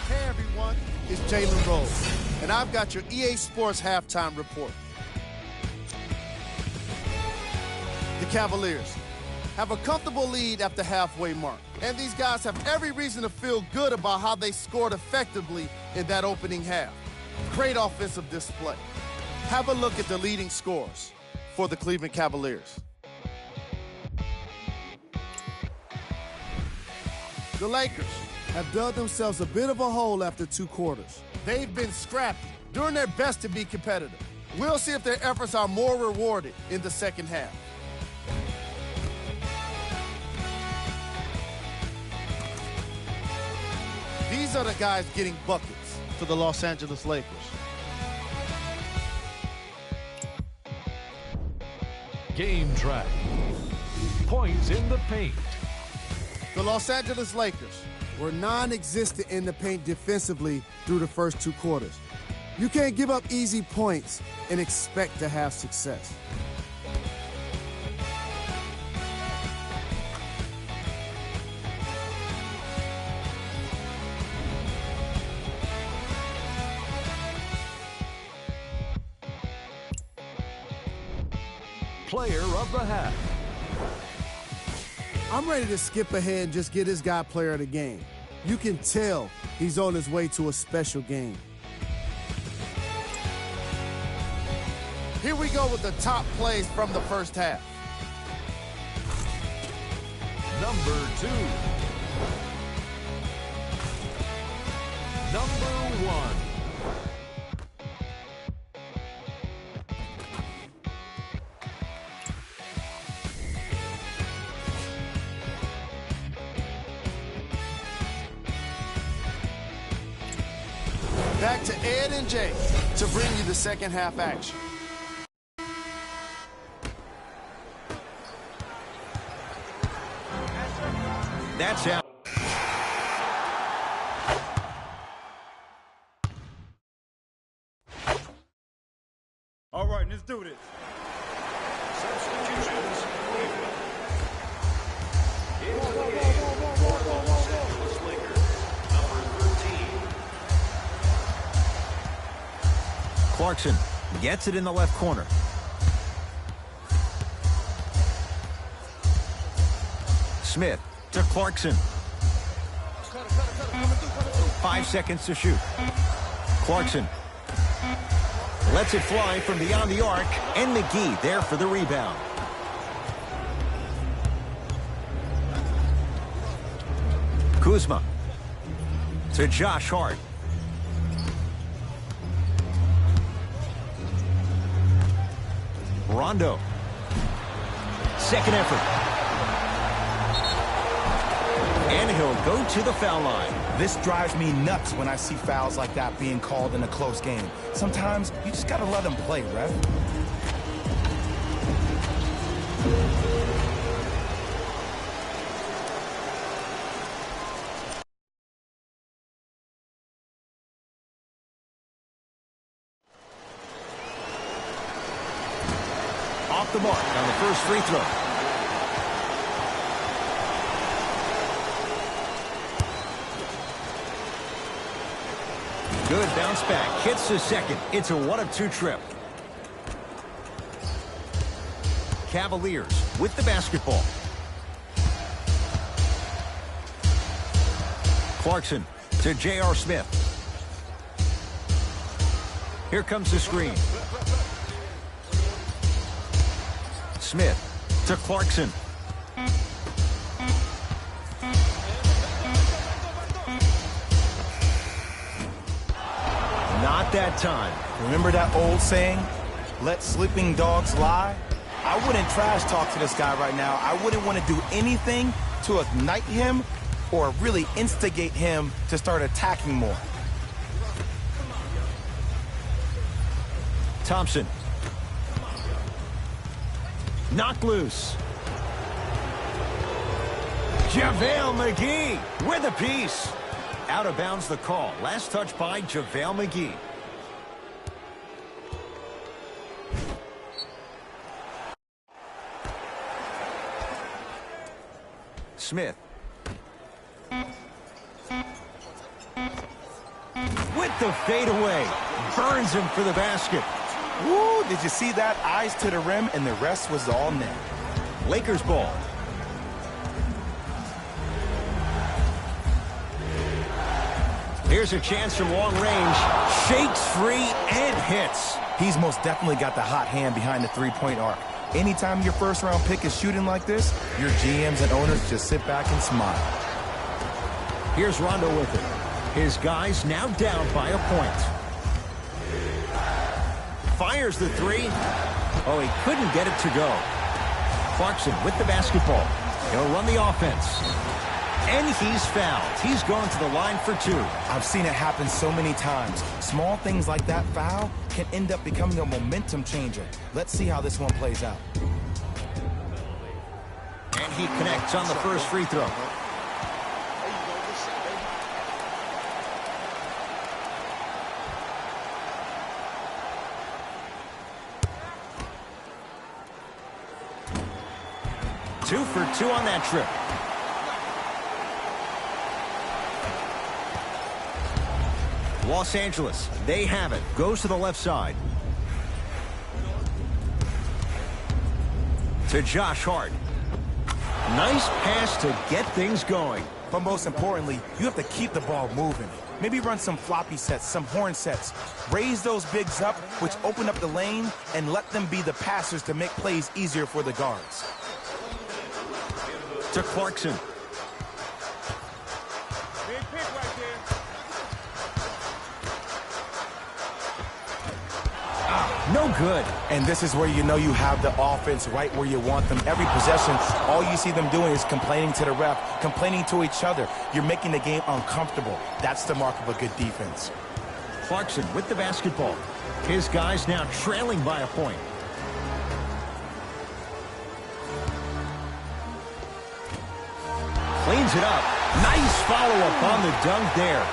Hey everyone, it's Jalen Rose, and I've got your EA Sports halftime report. The Cavaliers have a comfortable lead at the halfway mark, and these guys have every reason to feel good about how they scored effectively in that opening half. Great offensive display. Have a look at the leading scores for the Cleveland Cavaliers. The Lakers have dug themselves a bit of a hole after 2 quarters. They've been scrappy, doing their best to be competitive. We'll see if their efforts are more rewarded in the second half. These are the guys getting buckets for the Los Angeles Lakers. Game track. Points in the paint. The Los Angeles Lakers were non-existent in the paint defensively through the first 2 quarters. You can't give up easy points and expect to have success. Player of the half. I'm ready to skip ahead and just get this guy player of the game. You can tell he's on his way to a special game. Here we go with the top plays from the first half. Number 2. Number 1. Back to Ed and Jay to bring you the second half action. That's out. All right, let's do this. Substitutions. Into the game for the Los Angeles Lakers. Number 13. Clarkson gets it in the left corner. Smith to Clarkson. 5 seconds to shoot. Clarkson lets it fly from beyond the arc, and McGee there for the rebound. Kuzma to Josh Hart. Rondo. Second effort. And he'll go to the foul line. This drives me nuts when I see fouls like that being called in a close game. Sometimes you just gotta let them play, ref. off the mark on the first free throw. Good bounce back. Hits the second. It's a 1-of-2 trip. Cavaliers with the basketball. Clarkson to J.R. Smith. Here comes the screen. Smith to Clarkson. Not that time. Remember that old saying, let sleeping dogs lie? I wouldn't trash talk to this guy right now. I wouldn't want to do anything to ignite him or really instigate him to start attacking more. Thompson. Knocked loose. JaVale McGee with a piece. Out of bounds the call. Last touch by JaVale McGee. Smith. With the fadeaway. Burns him for the basket. Woo, did you see that? Eyes to the rim, and the rest was all net. Lakers ball. Here's a chance from long range. Shakes free and hits. He's most definitely got the hot hand behind the three-point arc. Anytime your first-round pick is shooting like this, your GMs and owners just sit back and smile. Here's Rondo with it. His guys now down by a point. Fires the three. Oh, he couldn't get it to go. Clarkson with the basketball. He'll run the offense. And he's fouled. He's going to the line for two. I've seen it happen so many times. Small things like that foul can end up becoming a momentum changer. Let's see how this one plays out. And he connects on the first free throw. Two for two on that trip. Los Angeles, they have it. Goes to the left side. To Josh Hart. Nice pass to get things going. But most importantly, you have to keep the ball moving. Maybe run some floppy sets, some horn sets. Raise those bigs up, which open up the lane, and let them be the passers to make plays easier for the guards. To Clarkson. No good. And this is where you know you have the offense right where you want them. Every possession, all you see them doing is complaining to the ref, complaining to each other. You're making the game uncomfortable. That's the mark of a good defense. Clarkson with the basketball. His guys now trailing by a point. Cleans it up. Nice follow-up on the dunk there.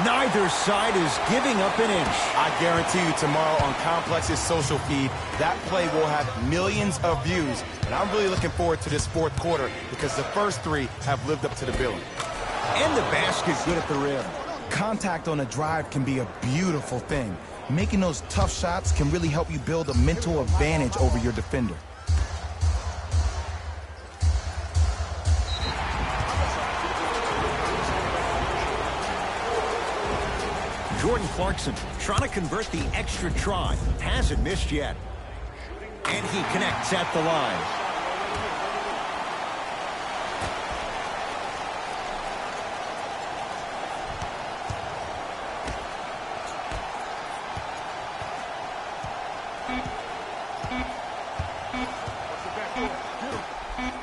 Neither side is giving up an inch. I guarantee you tomorrow on Complex's social feed, that play will have millions of views. And I'm really looking forward to this fourth quarter because the first three have lived up to the billing. And the basket good at the rim. Contact on a drive can be a beautiful thing. Making those tough shots can really help you build a mental advantage over your defender. Jordan Clarkson trying to convert the extra try. Hasn't missed yet. And he connects at the line.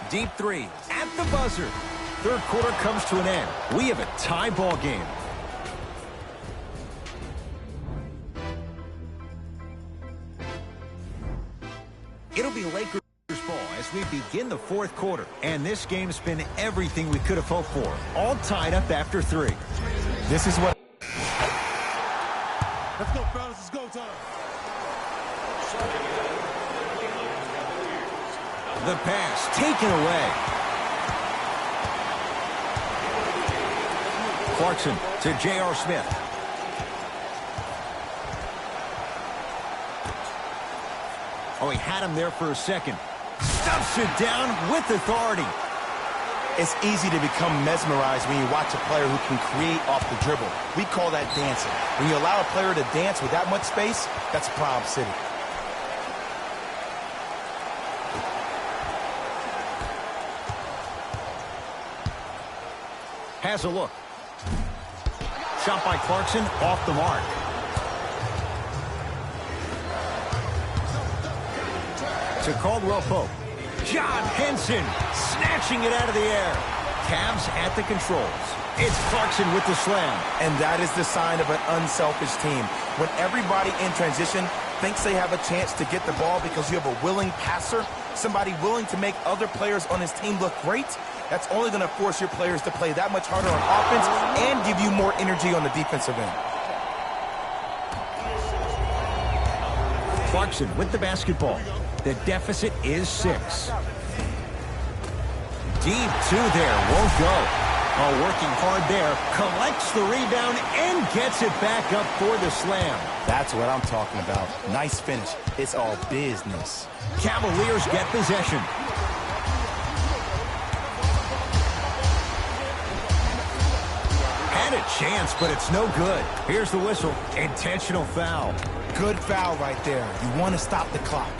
Deep three at the buzzer. Third quarter comes to an end. We have a tie ball game. It'll be Lakers ball as we begin the fourth quarter. And this game's been everything we could have hoped for. All tied up after three. This is what... Let's go, fellas. It's go time. The pass taken away. Clarkson to J.R. Smith. Oh, he had him there for a second. Stuffs it down with authority. It's easy to become mesmerized when you watch a player who can create off the dribble. We call that dancing. When you allow a player to dance with that much space, that's Prom City. Has a look. Shot by Clarkson off the mark. To Caldwell Pope. John Henson snatching it out of the air. Cavs at the controls. It's Clarkson with the slam. And that is the sign of an unselfish team. When everybody in transition thinks they have a chance to get the ball because you have a willing passer, somebody willing to make other players on his team look great, that's only going to force your players to play that much harder on offense and give you more energy on the defensive end. Clarkson with the basketball. The deficit is 6. Deep 2 there, won't go. Oh, working hard there, collects the rebound and gets it back up for the slam. That's what I'm talking about. Nice finish. It's all business. Cavaliers get possession. Had a chance, but it's no good. Here's the whistle. Intentional foul. Good foul right there. You want to stop the clock.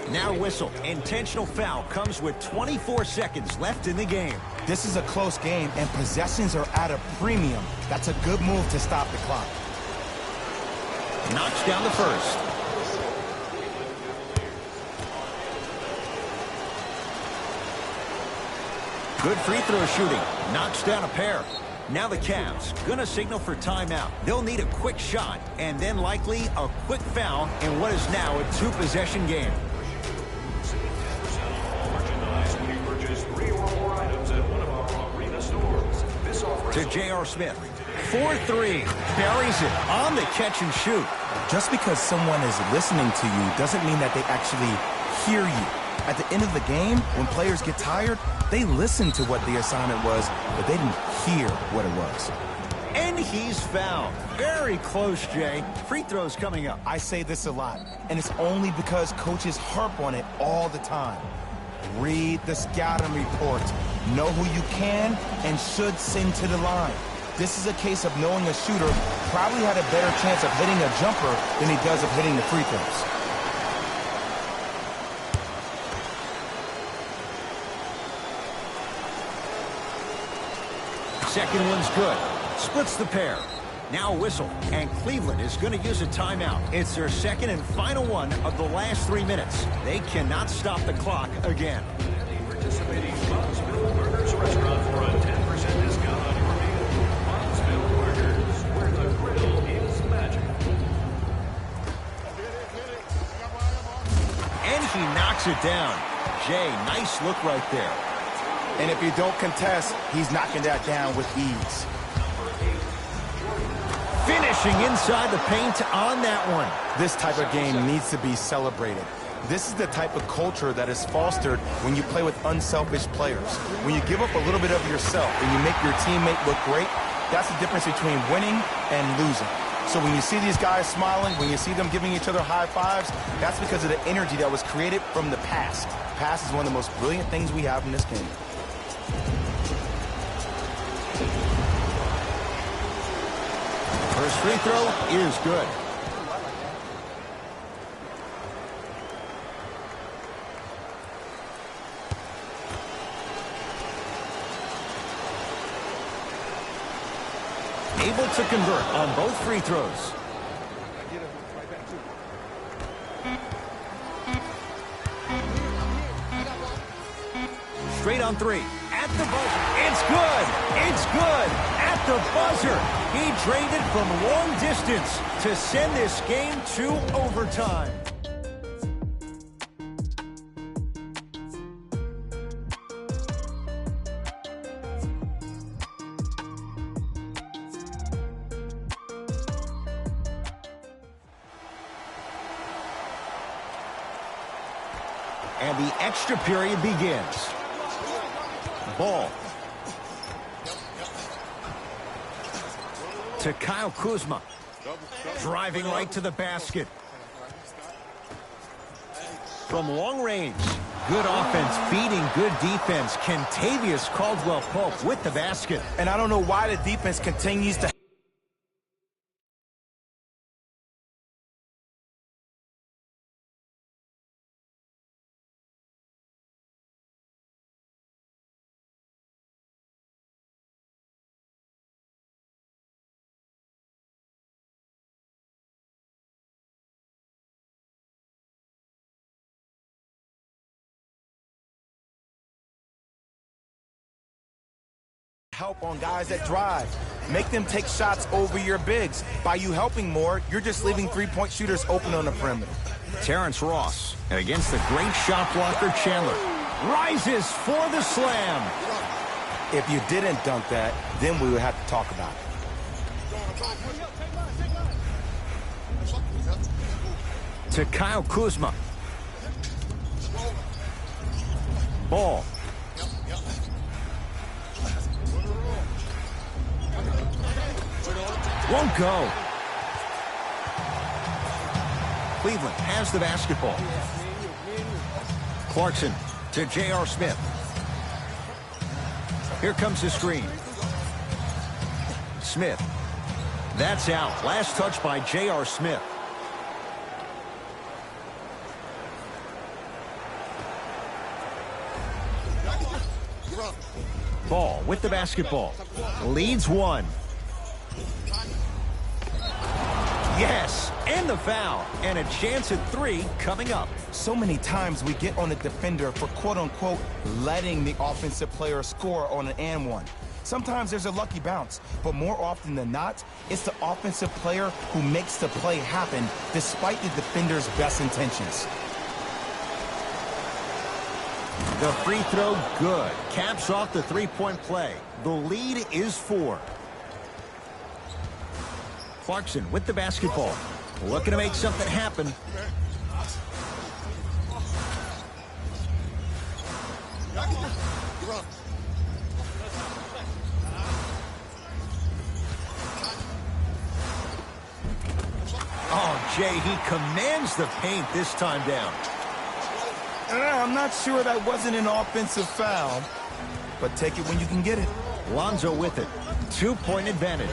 Now whistle. Intentional foul comes with 24 seconds left in the game. This is a close game, and possessions are at a premium. That's a good move to stop the clock. Knocks down the first. Good free throw shooting. Knocks down a pair. Now the Cavs gonna signal for timeout. They'll need a quick shot and then likely a quick foul in what is now a 2-possession game. To J.R. Smith. 4-3. Buries it on the catch and shoot. Just because someone is listening to you doesn't mean that they actually hear you. At the end of the game, when players get tired, they listen to what the assignment was, but they didn't hear what it was. And he's fouled. Very close, Jay. Free throws coming up. I say this a lot, and it's only because coaches harp on it all the time. Read the scouting report. Know who you can and should send to the line. This is a case of knowing a shooter probably had a better chance of hitting a jumper than he does of hitting the free throws. Second one's good. Splits the pair. Now a whistle, and Cleveland is going to use a timeout. It's their second and final one of the last 3 minutes. They cannot stop the clock again. Participating Bobsville Burgers Restaurant for a 10% discount on your meal. Bobsville Burgers, where the grill is magic. And he knocks it down. Jay, nice look right there. And if you don't contest, he's knocking that down with ease. Finishing inside the paint on that one. This type of game needs to be celebrated. This is the type of culture that is fostered when you play with unselfish players. When you give up a little bit of yourself and you make your teammate look great, that's the difference between winning and losing. So when you see these guys smiling, when you see them giving each other high fives, that's because of the energy that was created from the past. The past is one of the most brilliant things we have in this game. First free throw is good. Able to convert on both free throws. Straight on three. At the buzzer. It's good. It's good. At the buzzer. He drained it from long distance to send this game to overtime. And the extra period begins. Ball. To Kyle Kuzma. Driving right to the basket. From long range. Good offense beating good defense. Kentavious Caldwell-Pope with the basket. And I don't know why the defense continues to help on guys that drive. Make them take shots over your bigs. By you helping more, you're just leaving three-point shooters open on the perimeter. Terrence Ross, and against the great shot blocker Chandler, rises for the slam. If you didn't dunk that, then we would have to talk about it. To Kyle Kuzma. Ball. Won't go. Cleveland has the basketball. Clarkson to J.R. Smith. Here comes the screen. Smith. That's out. Last touch by J.R. Smith. Ball with the basketball. Leads one. Yes, and the foul, and a chance at three coming up. So many times we get on the defender for quote-unquote letting the offensive player score on an and one. Sometimes there's a lucky bounce, but more often than not, it's the offensive player who makes the play happen despite the defender's best intentions. The free throw, good. Caps off the three-point play. The lead is 4. Clarkson with the basketball. Looking to make something happen. Oh, Jay, he commands the paint this time down. I'm not sure that wasn't an offensive foul, but take it when you can get it. Lonzo with it. 2-point advantage.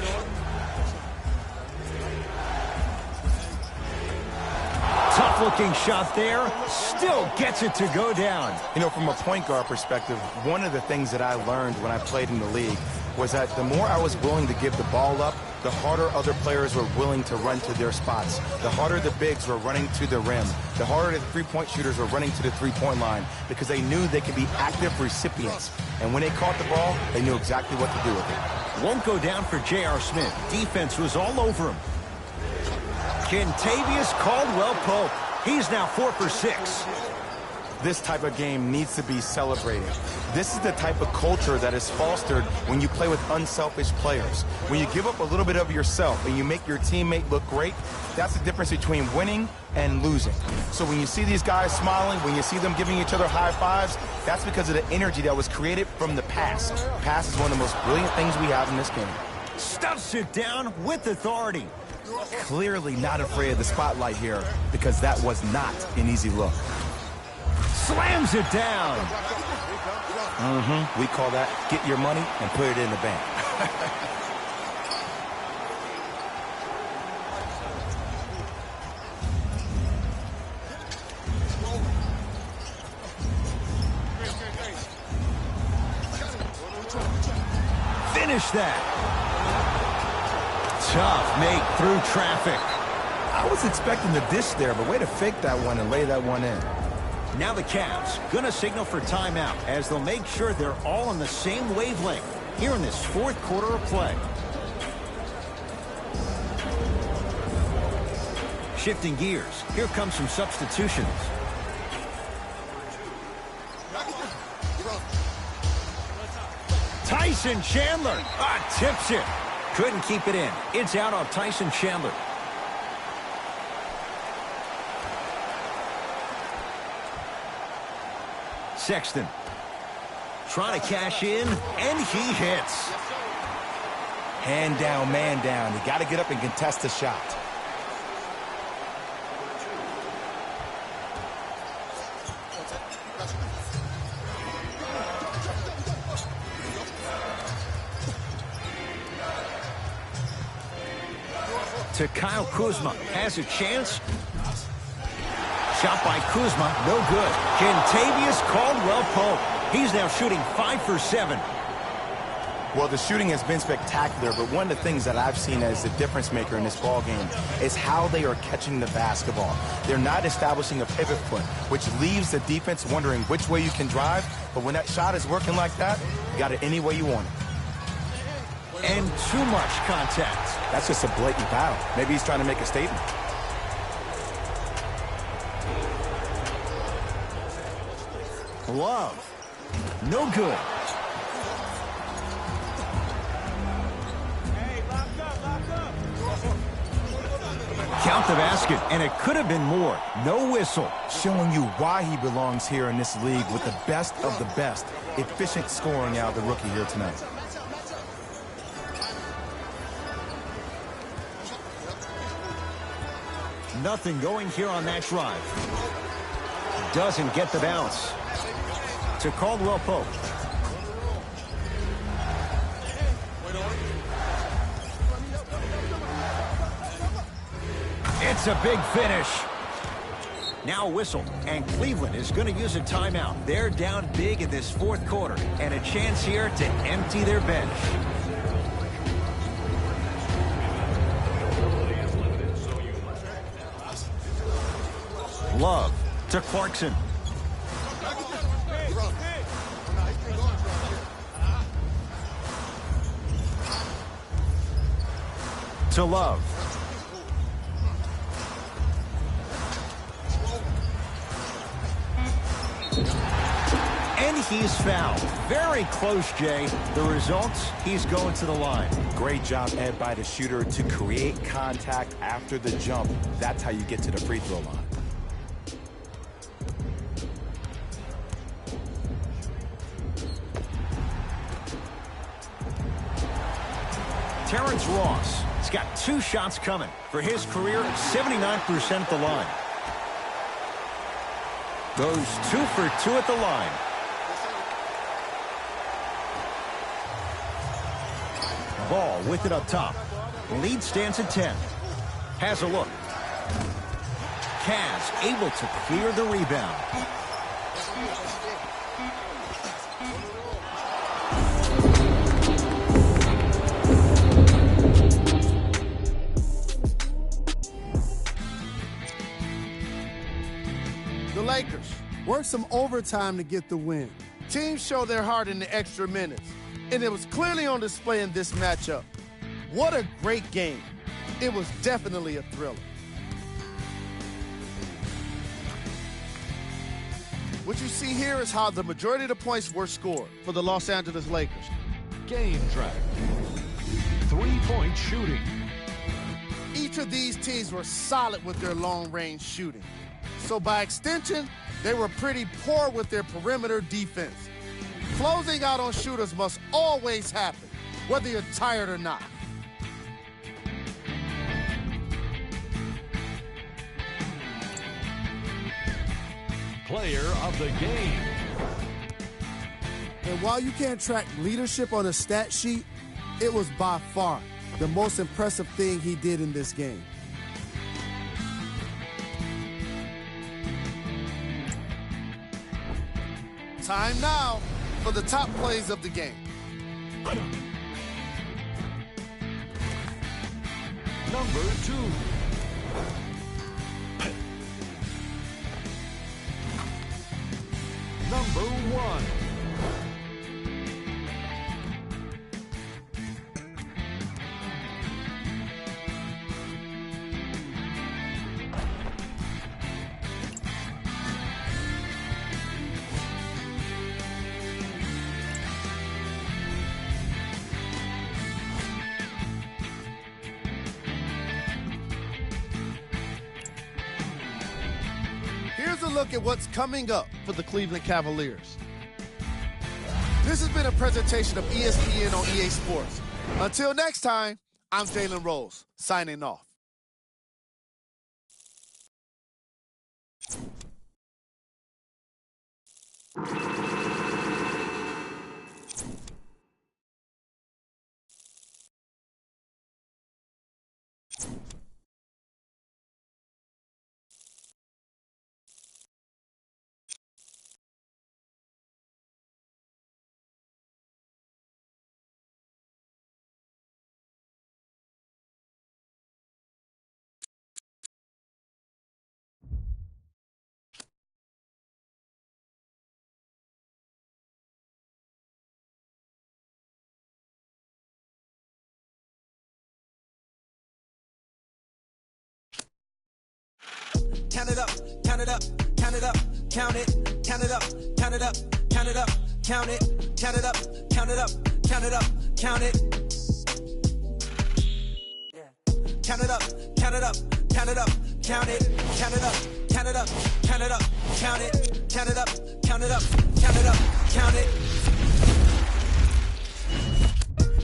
Tough-looking shot there. Still gets it to go down. You know, from a point guard perspective, one of the things that I learned when I played in the league was that the more I was willing to give the ball up, the harder other players were willing to run to their spots. The harder the bigs were running to the rim. The harder the three-point shooters were running to the three-point line because they knew they could be active recipients. And when they caught the ball, they knew exactly what to do with it. Won't go down for J.R. Smith. Defense was all over him. Kentavious Caldwell-Pope. He's now 4 for 6. This type of game needs to be celebrated. This is the type of culture that is fostered when you play with unselfish players. When you give up a little bit of yourself and you make your teammate look great, that's the difference between winning and losing. So when you see these guys smiling, when you see them giving each other high fives, that's because of the energy that was created from the pass. Pass is one of the most brilliant things we have in this game. Stuffs it down with authority. Clearly not afraid of the spotlight here because that was not an easy look. Slams it down. We call that get your money and put it in the bank. Finish that. Tough make through traffic. I was expecting the dish there, but way to fake that one and lay that one in. Now the Cavs gonna signal for timeout as they'll make sure they're all on the same wavelength here in this 4th quarter of play. Shifting gears, here comes some substitutions. Tyson Chandler tips it. Couldn't keep it in. It's out on Tyson Chandler. Sexton. Trying to cash in, and he hits. Hand down, man down. You got to get up and contest the shot. To Kyle Kuzma, has a chance. Shot by Kuzma, no good. Kentavious Caldwell-Pope. He's now shooting 5 for 7. Well, the shooting has been spectacular, but one of the things that I've seen as the difference maker in this ball game is how they are catching the basketball. They're not establishing a pivot foot, which leaves the defense wondering which way you can drive. But when that shot is working like that, you got it any way you want it. And too much contact. That's just a blatant foul. Maybe he's trying to make a statement. Love. No good. Count the basket, and it could have been more. No whistle. Showing you why he belongs here in this league with the best of the best. Efficient scoring out of the rookie here tonight. Nothing going here on that drive. Doesn't get the bounce. To Caldwell-Pope. It's a big finish. Now a whistle, and Cleveland is going to use a timeout. They're down big in this fourth quarter, and a chance here to empty their bench. Love to Clarkson. To Love. And he's fouled. Very close, Jay. The results, he's going to the line. Great job, Ed, by the shooter to create contact after the jump. That's how you get to the free throw line. Terrence Ross has got 2 shots coming. For his career, 79% at the line. Goes 2 for 2 at the line. Ball with it up top. Lead stands at 10. Has a look. Cavs able to clear the rebound. The Lakers worked some overtime to get the win. Teams show their heart in the extra minutes, and it was clearly on display in this matchup. What a great game. It was definitely a thriller. What you see here is how the majority of the points were scored for the Los Angeles Lakers. Game track. 3-point shooting. Each of these teams were solid with their long-range shooting. So by extension, they were pretty poor with their perimeter defense. Closing out on shooters must always happen, whether you're tired or not. Player of the game. And while you can't track leadership on a stat sheet, it was by far the most impressive thing he did in this game. Time now for the top plays of the game. Number 2. Number 1. look at what's coming up for the Cleveland Cavaliers. This has been a presentation of ESPN on EA Sports. Until next time, I'm Jalen Rose, signing off. Count it up, count it up, count it up, count it, count it up, count it up, count it up, count it, count it up, count it up, count it up, count it. Count it up, count it up, count it up, count it, count it up, count it up, count it up, count it, count it up, count it up, count it up, count it.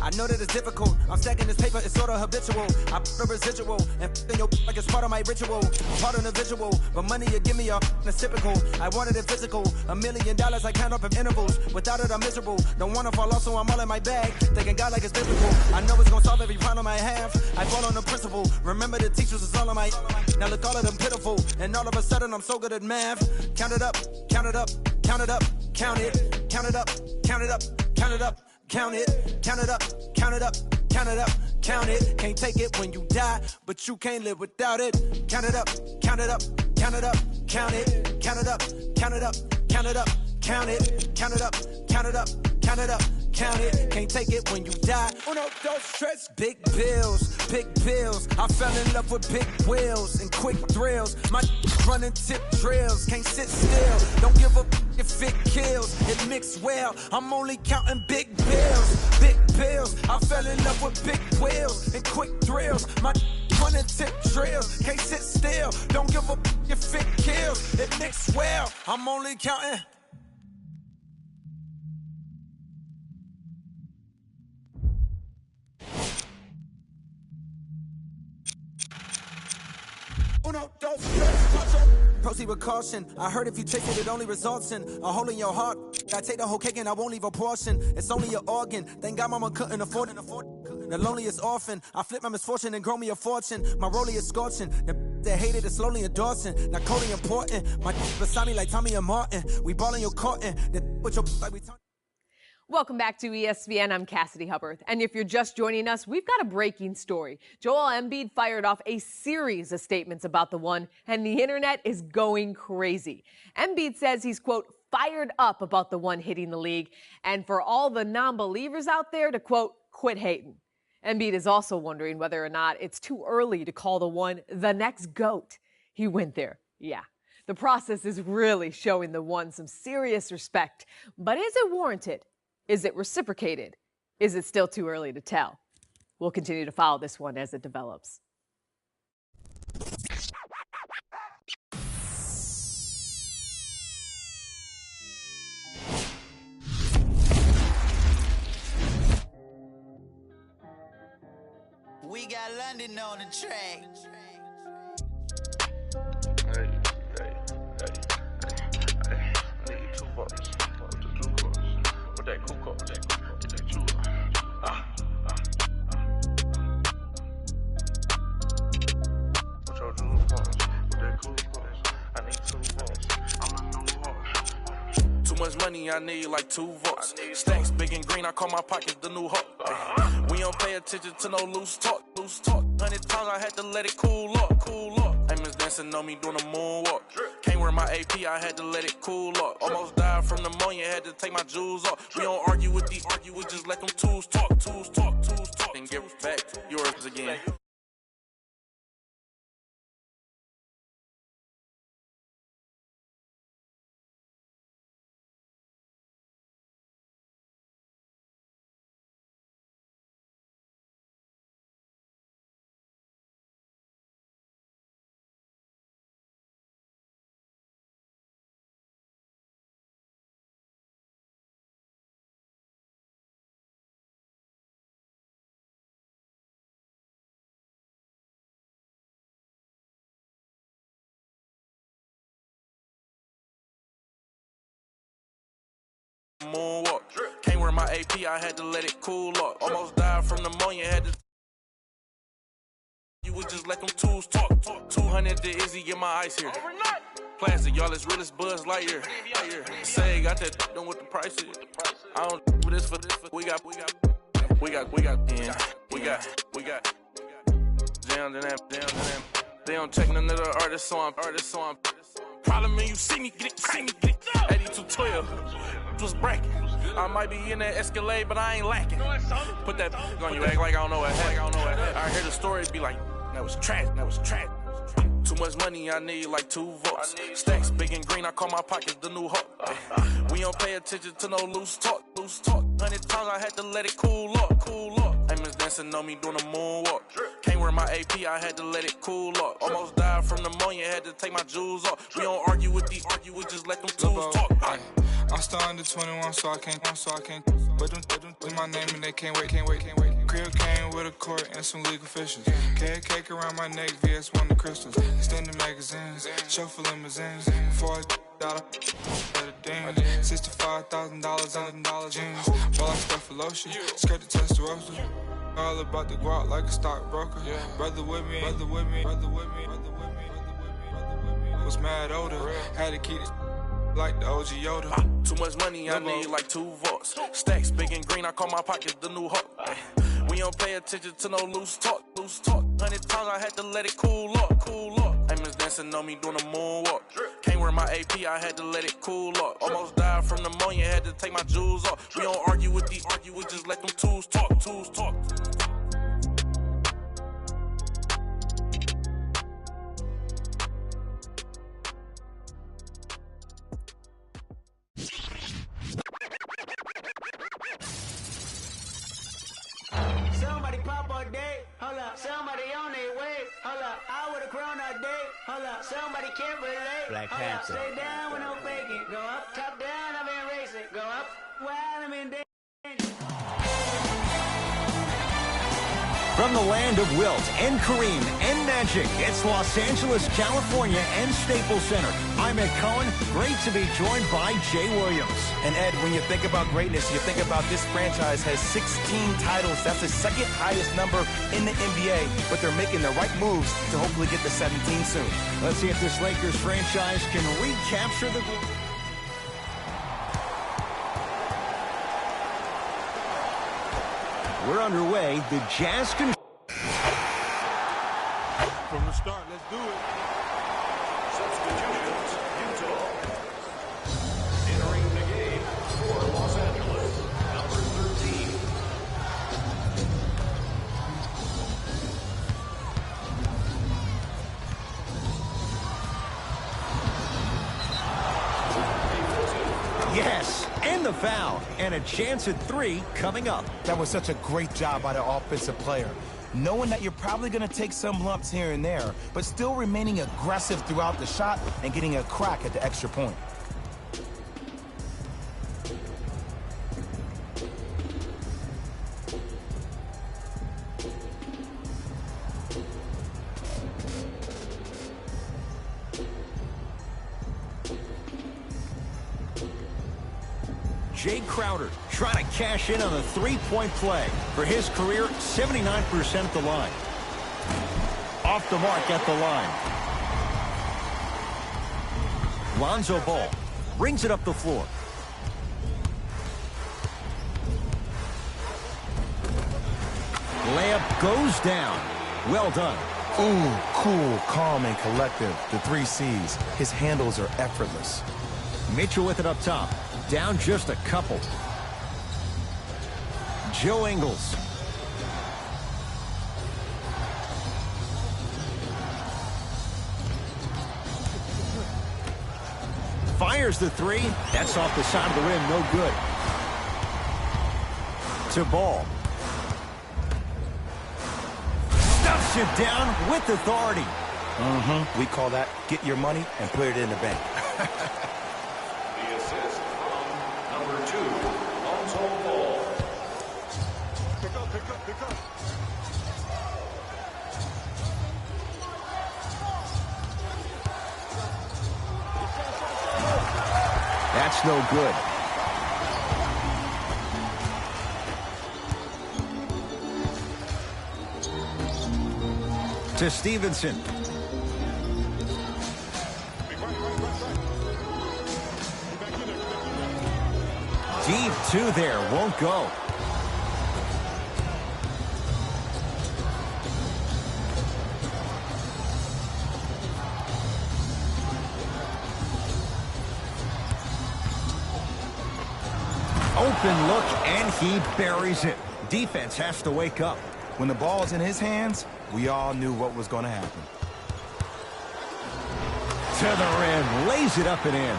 I know that it's difficult. I'm stacking this paper, it's sorta habitual. I put a residual and in your like it's part of my ritual, part of the visual. But money you give me that's typical. I wanted it physical. $1 million I count up in intervals. Without it I'm miserable. Don't wanna fall off, so I'm all in my bag. Thinking God like it's biblical. I know it's gonna solve every problem I have. I fall on the principle. Remember the teachers is all on my. Now look all of them pitiful. And all of a sudden I'm so good at math. Count it up, count it up, count it up, count it, count it up, count it up, count it up. Count it, count it up, count it up, count it up, count it. Can't take it when you die, but you can't live without it. Count it up, count it up, count it up, count it, count it up, count it up, count it up, count it, count it up, count it up, count it up, count it. Can't take it when you die. Uno, dos, tres. Big bills, big bills. I fell in love with big wheels and quick thrills. My running tip drills, can't sit still. Don't give up if it kills. It mixed well. I'm only counting big bills, big bills. I fell in love with big wheels and quick thrills. My running tip drills, can't sit still. Don't give up if it kills. It mixed well. I'm only counting. Proceed with caution. I heard if you chase it, it only results in a hole in your heart. I take the whole cake and I won't leave a portion. It's only an organ. Thank God mama couldn't afford it. The loneliest orphan. I flipped my misfortune and grow me a fortune. My rollie is scorching. The hated is slowly endorsing. Not Cody important. My beside me like Tommy and Martin. We ballin' your courtin'. With your like we Welcome back to ESPN. I'm Cassidy Hubbard. And if you're just joining us, we've got a breaking story. Joel Embiid fired off a series of statements about the one, and the internet is going crazy. Embiid says he's, quote, fired up about the one hitting the league, and for all the non-believers out there to, quote, quit hating. Embiid is also wondering whether or not it's too early to call the one the next GOAT. He went there. Yeah. The process is really showing the one some serious respect. But is it warranted? Is it reciprocated? Is it still too early to tell? We'll continue to follow this one as it develops. We got London on the track. Need 2 bucks. With that cool cup, with that chew. With your jewel parts, with that cool cup. I need 2 bucks. I'm the new horse. Too much money, I need like 2 votes. Stacks big and green, I call my pockets the new hook. We don't pay attention to no loose talk. 100 times I had to let it cool up. Amos dancing on me doing a moonwalk. Can't wear my AP, I had to let it cool up. Almost died from pneumonia, had to take my jewels off. We don't argue with these, we just let them tools talk. And give back yours again. Can't wear my AP, I had to let it cool up. Almost died from pneumonia, had to. You would just let them tools talk. 200 to Izzy, get my ice here. Plastic, y'all as real as Buzz Lightyear. Say, got that done with the prices. I don't do this for this. We got. Down to them. They don't check none of the artists, so I'm. Problem when you see me get it. 8212 was bracket. I might be in that Escalade, but I ain't lacking. Put that on you, act like I don't know what happened. I hear the story be like, that was trash. Too much money, I need like 2 votes. Stacks big and green, I call my pockets the new hook. We don't pay attention to no loose talk. 100 times I had to let it cool up. Amos dancing on me doing a moonwalk. Can't wear my AP, I had to let it cool up. Almost died from pneumonia, had to take my jewels off. We don't argue with these, we just let them tools talk. I'm still under 21, so I can't. But them with my name and they can't wait. Crib came with a court and some legal officials. Cake around my neck, VS1 the crystals. Extended magazines, chauffeur limousines. Before I $65,000 on jeans. Ball like stuff for lotion, skirt the Testarossa. All about the guap like a stockbroker. Brother with me. Was mad older, had to keep it like the OG Yoda. Too much money, I need like 2 votes. Stacks big and green, I call my pockets the new hook. We don't pay attention to no loose talk. 100 times I had to let it cool up. Amos dancing on me doing a moonwalk. Can't wear my AP, I had to let it cool up. Almost died from pneumonia, had to take my jewels off. We don't argue with these, we just let them tools talk. Somebody pop all day, hold up. Somebody on their way, hold up. I with a crown all day, hold up. Somebody can't relate, Black hold Panther. up. Stay down with no faking. Go up, top down, I've been racing. Go up, while I'm in danger. From the land of Wilt and Kareem and Magic, it's Los Angeles, California and Staples Center. I'm Ed Cohen. Great to be joined by Jay Williams. And Ed, when you think about greatness, you think about this franchise has 16 titles. That's the second highest number in the NBA, but they're making the right moves to hopefully get to 17 soon. Let's see if this Lakers franchise can recapture the... We're underway. The Jazz can... From the start, let's do it. Substitutions, Utah. Entering the game for Los Angeles, number 13. Yes, and the foul. And a chance at 3 coming up. That was such a great job by the offensive player. Knowing that you're probably going to take some lumps here and there, but still remaining aggressive throughout the shot and getting a crack at the extra point. Jay Crowder trying to cash in on a 3-point play. For his career, 79% at the line. Off the mark at the line. Lonzo Ball brings it up the floor. Layup goes down. Well done. Ooh, cool, calm, and collective. The 3 C's. His handles are effortless. Mitchell with it up top. Down just a couple. Joe Ingles. Fires the 3. That's off the side of the rim. No good. To Ball. Stuffs it down with authority. We call that get your money and put it in the bank. The assist from number 2, Lonzo Ball. Pick up. That's no good. To Stevenson. Deep two there, won't go. Open look, and he buries it. Defense has to wake up. When the ball is in his hands, we all knew what was going to happen. To the rim, lays it up and in.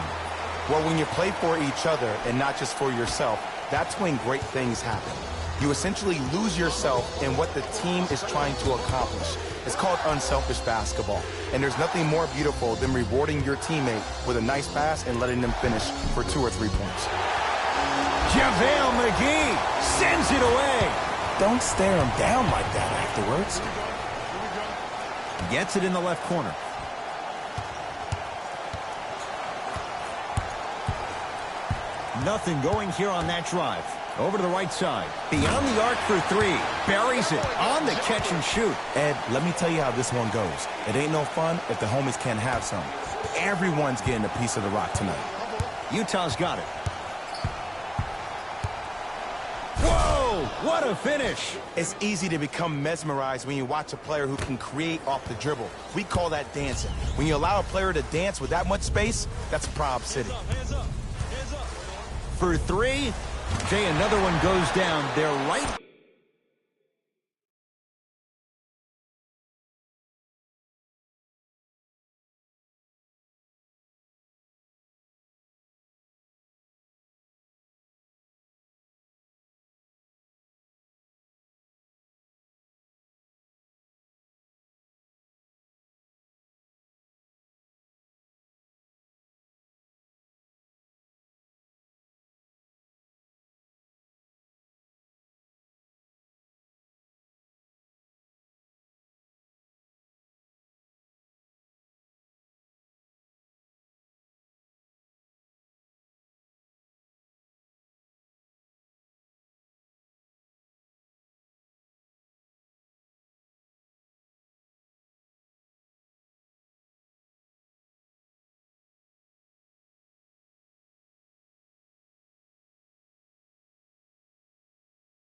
Well, when you play for each other and not just for yourself, that's when great things happen. You essentially lose yourself in what the team is trying to accomplish. It's called unselfish basketball. And there's nothing more beautiful than rewarding your teammate with a nice pass and letting them finish for 2 or 3 points. JaVale McGee sends it away. Don't stare him down like that afterwards. Gets it in the left corner. Nothing going here on that drive. Over to the right side. Beyond the arc for 3. Buries it on the catch and shoot. Ed, let me tell you how this one goes. It ain't no fun if the homies can't have some. Everyone's getting a piece of the rock tonight. Utah's got it. Whoa! What a finish! It's easy to become mesmerized when you watch a player who can create off the dribble. We call that dancing. When you allow a player to dance with that much space, that's Prob City. For 3. Jay, another one goes down. They're right.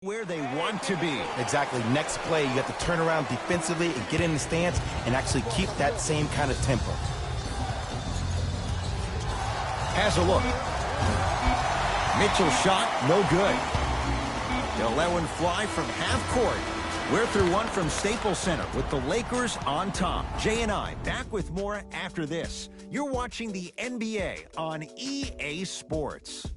Where they want to be. Exactly. Next play, you have to turn around defensively and get in the stance and actually keep that same kind of tempo. Has a look. Mitchell shot, no good. They'll let one fly from half court. We're through one from Staples Center with the Lakers on top. Jay and I back with more after this. You're watching the NBA on EA Sports.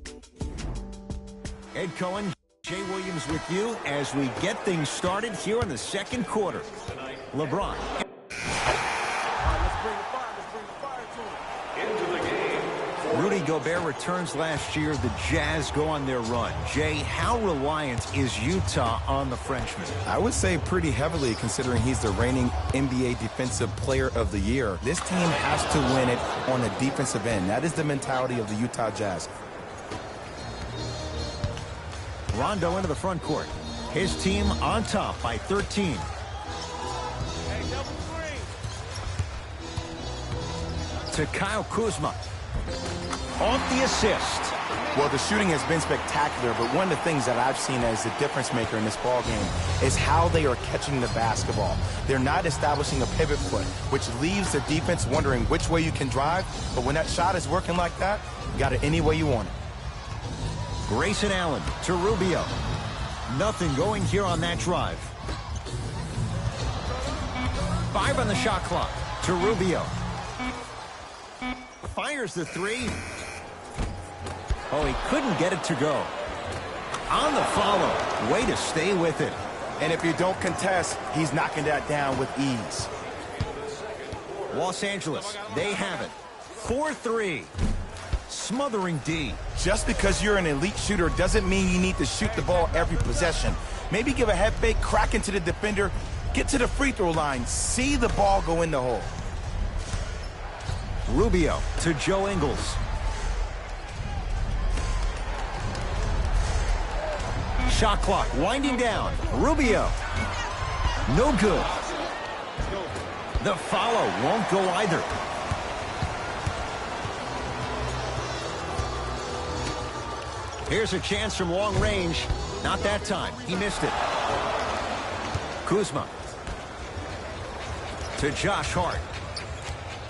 Ed Cohen, Jay Williams with you as we get things started here in the second quarter. LeBron. Rudy Gobert returns last year. The Jazz go on their run. Jay, how reliant is Utah on the Frenchman? I would say pretty heavily, considering he's the reigning NBA Defensive Player of the Year. This team has to win it on the defensive end. That is the mentality of the Utah Jazz. Rondo into the front court. His team on top by 13. To Kyle Kuzma. Off the assist. Well, the shooting has been spectacular, but one of the things that I've seen as the difference maker in this ball game is how they are catching the basketball. They're not establishing a pivot foot, which leaves the defense wondering which way you can drive, but when that shot is working like that, you got it any way you want it. Grayson Allen to Rubio. Nothing going here on that drive. 5 on the shot clock to Rubio. Fires the 3. Oh, he couldn't get it to go. On the follow. Way to stay with it. And if you don't contest, he's knocking that down with ease. Los Angeles, they have it. 4-3. Smothering D. Just because you're an elite shooter doesn't mean you need to shoot the ball every possession. Maybe give a head fake, crack into the defender, get to the free throw line, see the ball go in the hole. Rubio to Joe Ingles. Shot clock winding down. Rubio. No good. The follow won't go either. Here's a chance from long range. Not that time. He missed it. Kuzma. To Josh Hart.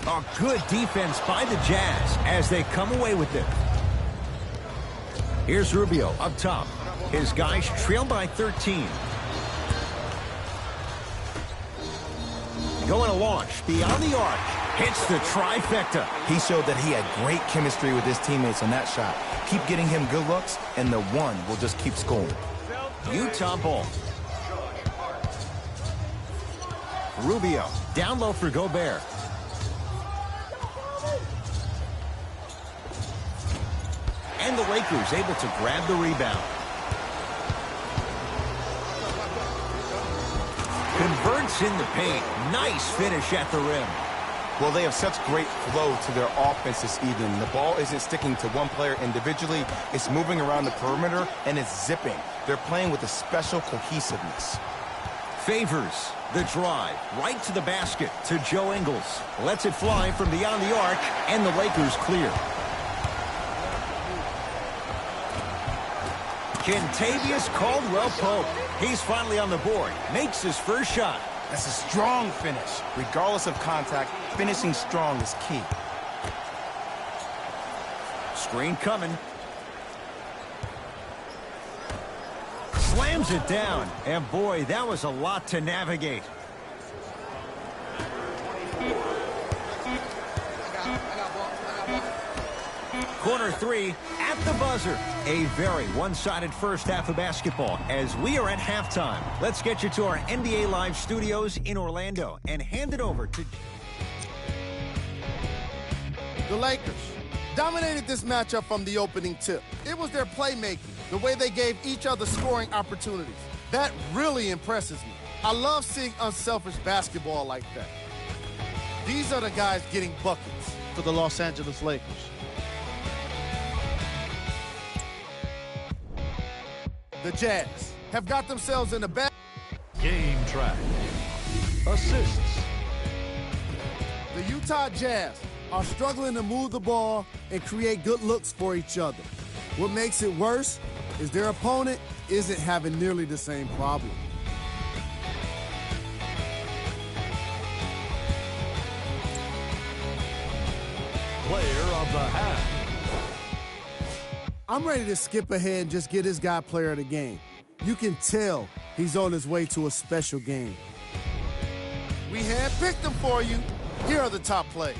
A good defense by the Jazz as they come away with it. Here's Rubio up top. His guys trail by 13. Going to launch beyond the arc. Hits the trifecta. He showed that he had great chemistry with his teammates on that shot. Keep getting him good looks, and the one will just keep scoring. Utah ball. Rubio down low for Gobert. And the Lakers able to grab the rebound. Converts in the paint. Nice finish at the rim. Well, they have such great flow to their offense this evening. The ball isn't sticking to one player individually. It's moving around the perimeter, and it's zipping. They're playing with a special cohesiveness. Favors the drive right to the basket to Joe Ingles. Lets it fly from beyond the arc, and the Lakers clear. Kentavious Caldwell-Pope. He's finally on the board. Makes his first shot. That's a strong finish. Regardless of contact, finishing strong is key. Screen coming. Slams it down. And boy, that was a lot to navigate. Corner three at the buzzer. A very one-sided first half of basketball as we are at halftime. Let's get you to our NBA Live studios in Orlando and hand it over to... The Lakers dominated this matchup from the opening tip. It was their playmaking, the way they gave each other scoring opportunities. That really impresses me. I love seeing unselfish basketball like that. These are the guys getting buckets for the Los Angeles Lakers. The Jazz have got themselves in a bad... Game track. Assists. The Utah Jazz are struggling to move the ball and create good looks for each other. What makes it worse is their opponent isn't having nearly the same problem. Player of the half. I'm ready to skip ahead and just get this guy player of the game. You can tell he's on his way to a special game. We handpicked him for you. Here are the top plays.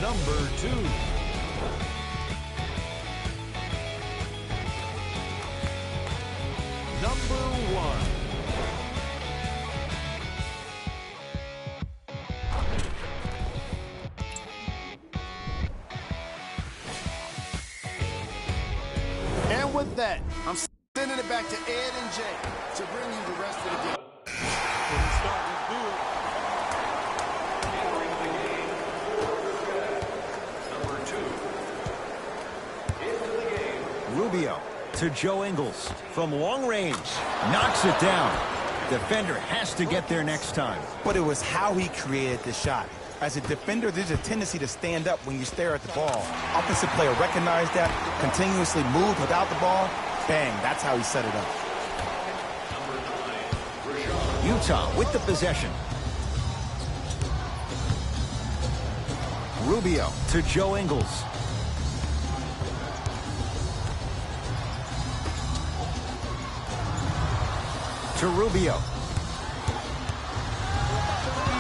Number 2. Number 1. And with that, I'm sending it back to Ed and Jay to bring you the rest of the game. Number 2. Into the game. Rubio to Joe Ingles from long range. Knocks it down. Defender has to get there next time. But it was how he created the shot. As a defender, there's a tendency to stand up when you stare at the ball. Offensive player recognized that, continuously moved without the ball. Bang, that's how he set it up. Utah with the possession. Rubio to Joe Ingles. To Rubio.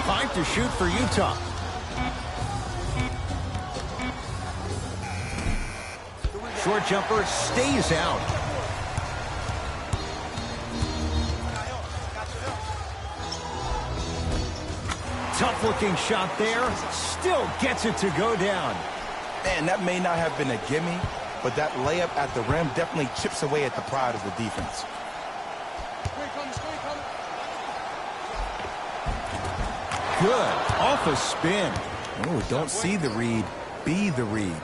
5 to shoot for Utah. Short jumper stays out. Tough looking shot there. Still gets it to go down. Man, that may not have been a gimme, but that layup at the rim definitely chips away at the pride of the defense. Good. Off a spin. Oh, don't see the read. Be the read.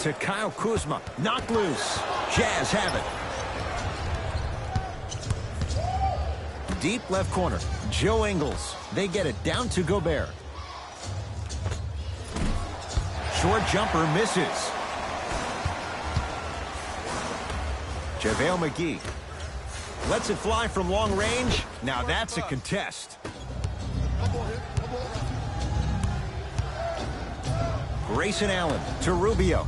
To Kyle Kuzma. Knocked loose. Jazz have it. Deep left corner. Joe Ingles. They get it down to Gobert. Short jumper misses. JaVale McGee lets it fly from long range. Now that's a contest. Grayson Allen to Rubio.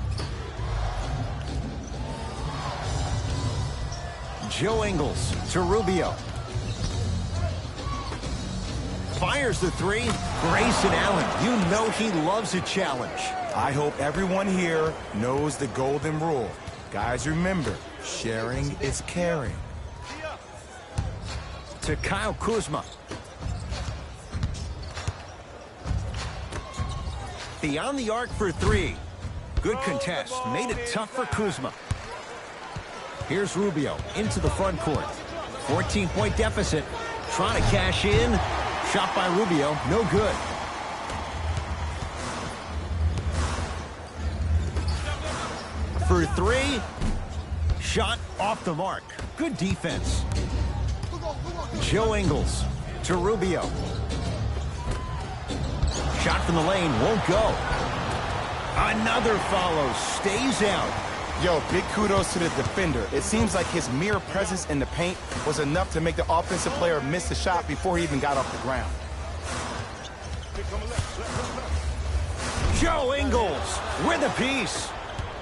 Joe Ingles to Rubio. Fires the three. Grayson Allen, you know he loves a challenge. I hope everyone here knows the golden rule. Guys, remember, sharing is caring. To Kyle Kuzma. Beyond the arc for three. Good contest. Made it tough for Kuzma. Here's Rubio into the front court. 14-point deficit. Trying to cash in. Shot by Rubio. No good. For three. Shot off the mark. Good defense. Joe Ingles to Rubio. Shot from the lane won't go. Another follow. Stays out. Yo, big kudos to the defender. It seems like his mere presence in the paint was enough to make the offensive player miss the shot before he even got off the ground. Joe Ingles with a piece.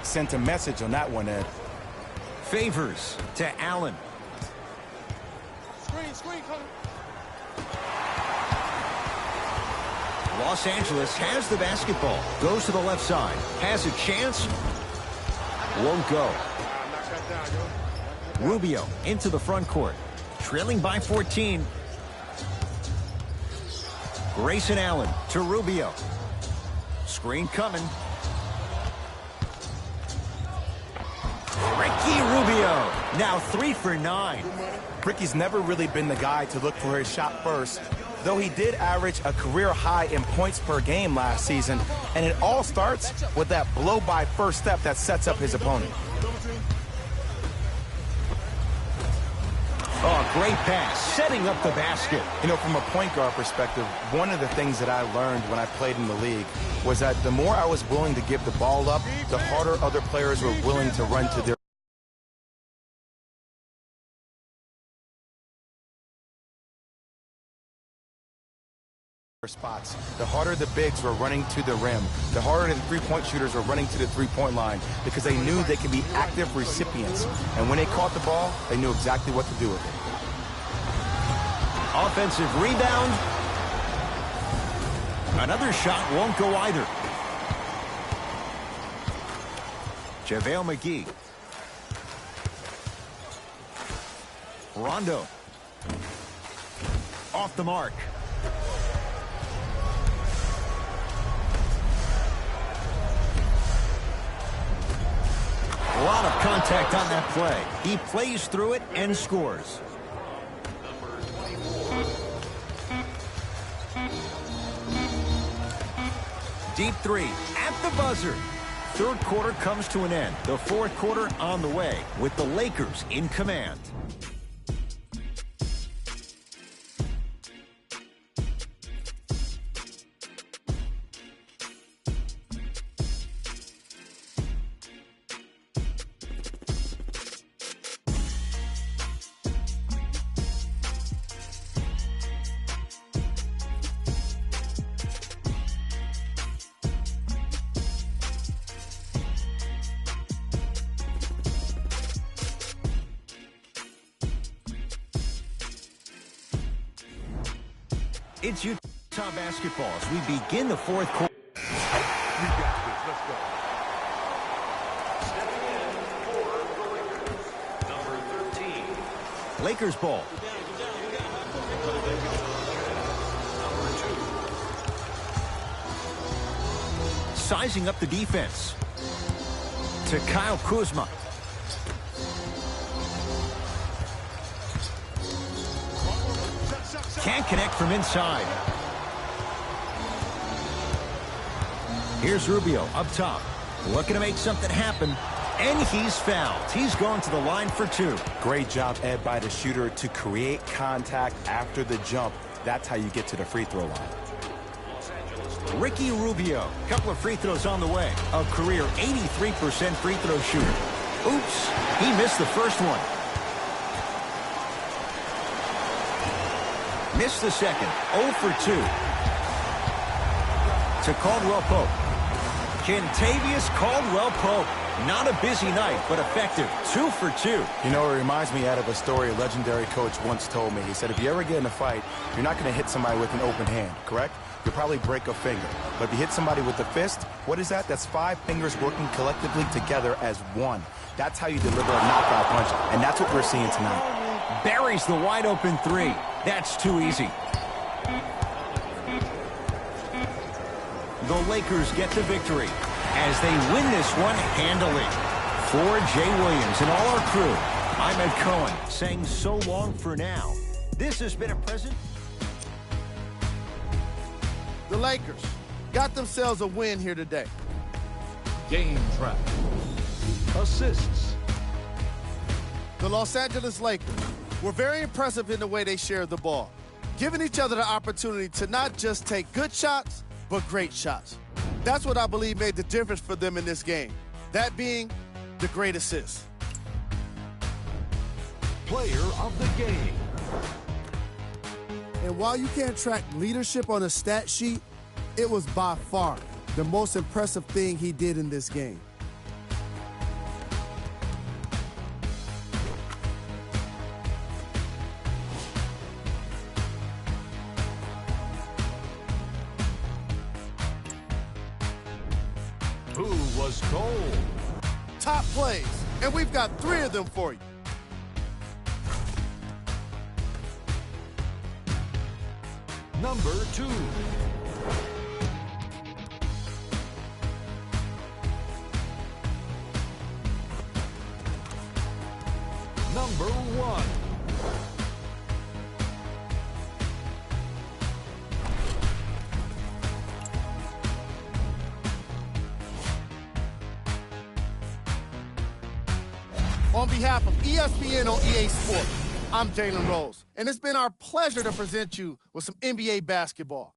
Sent a message on that one, Ed. Favors to Allen. Screen, Connor. Los Angeles has the basketball. Goes to the left side. Has a chance. Won't go. Rubio into the front court. Trailing by 14. Grayson Allen to Rubio. Screen coming. Ricky Rubio. Now 3 for 9. Ricky's never really been the guy to look for his shot first, though he did average a career high in points per game last season, and it all starts with that blow-by first step that sets up his opponent. Oh, great pass, setting up the basket. You know, from a point guard perspective, one of the things that I learned when I played in the league was that the more I was willing to give the ball up, the harder other players were willing to run to their spots. The harder the bigs were running to the rim, the harder the three-point shooters were running to the three-point line, because they knew they could be active recipients. And when they caught the ball, they knew exactly what to do with it. Offensive rebound. Another shot won't go either. JaVale McGee. Rondo. Off the mark. A lot of contact on that play. He plays through it and scores. Deep three at the buzzer. Third quarter comes to an end. The fourth quarter on the way with the Lakers in command. It's Utah basketball as we begin the fourth quarter. We got this. Let's go. Stepping in for the Lakers, number 13. Lakers ball. Number 2. Sizing up the defense. To Kyle Kuzma. Can't connect from inside. Here's Rubio up top. looking to make something happen, and he's fouled. He's going to the line for 2. Great job, Ed, by the shooter to create contact after the jump. That's how you get to the free throw line. Ricky Rubio, couple of free throws on the way. A career 83% free throw shooter. Oops, he missed the first one. Missed the second, 0 for 2. To Caldwell Pope. Kentavious Caldwell Pope. Not a busy night, but effective. 2 for 2. You know, it reminds me out of a story a legendary coach once told me. He said, if you ever get in a fight, you're not going to hit somebody with an open hand, correct? You'll probably break a finger. But if you hit somebody with a fist, what is that? That's 5 fingers working collectively together as one. That's how you deliver a knockout punch, and that's what we're seeing tonight. Buries the wide open 3. That's too easy. The Lakers get the victory as they win this one handily. For Jay Williams and all our crew, I'm Ed Cohen saying so long for now. This has been a present. The Lakers got themselves a win here today. Game track. Assists. The Los Angeles Lakers were very impressive in the way they shared the ball, giving each other the opportunity to not just take good shots, but great shots. That's what I believe made the difference for them in this game, that being the great assist. Player of the game. And while you can't track leadership on a stat sheet, it was by far the most impressive thing he did in this game. Who was cold? Top plays, and we've got 3 of them for you. Number 2. Number 1. On behalf of ESPN on EA Sports, I'm Jalen Rose, and it's been our pleasure to present you with some NBA basketball.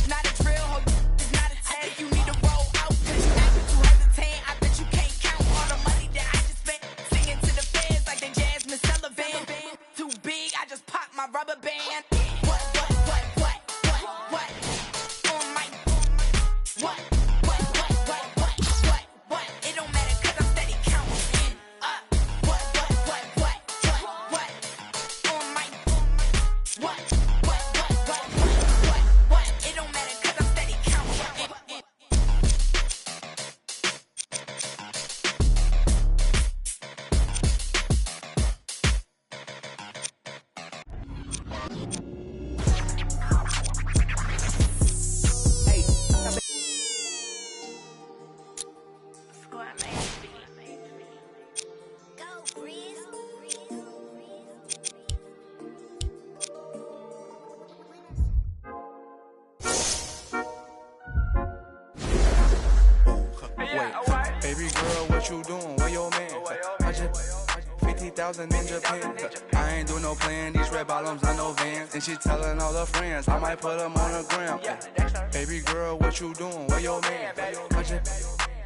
Not a drill, it's not a test. You need to roll out, 'cause you acting too hesitant. 50,000 in Japan. I ain't do no plan, these red bottoms, I know Vans. And she telling all her friends, I might put them on the gram. Baby girl, what you doing? Where your man?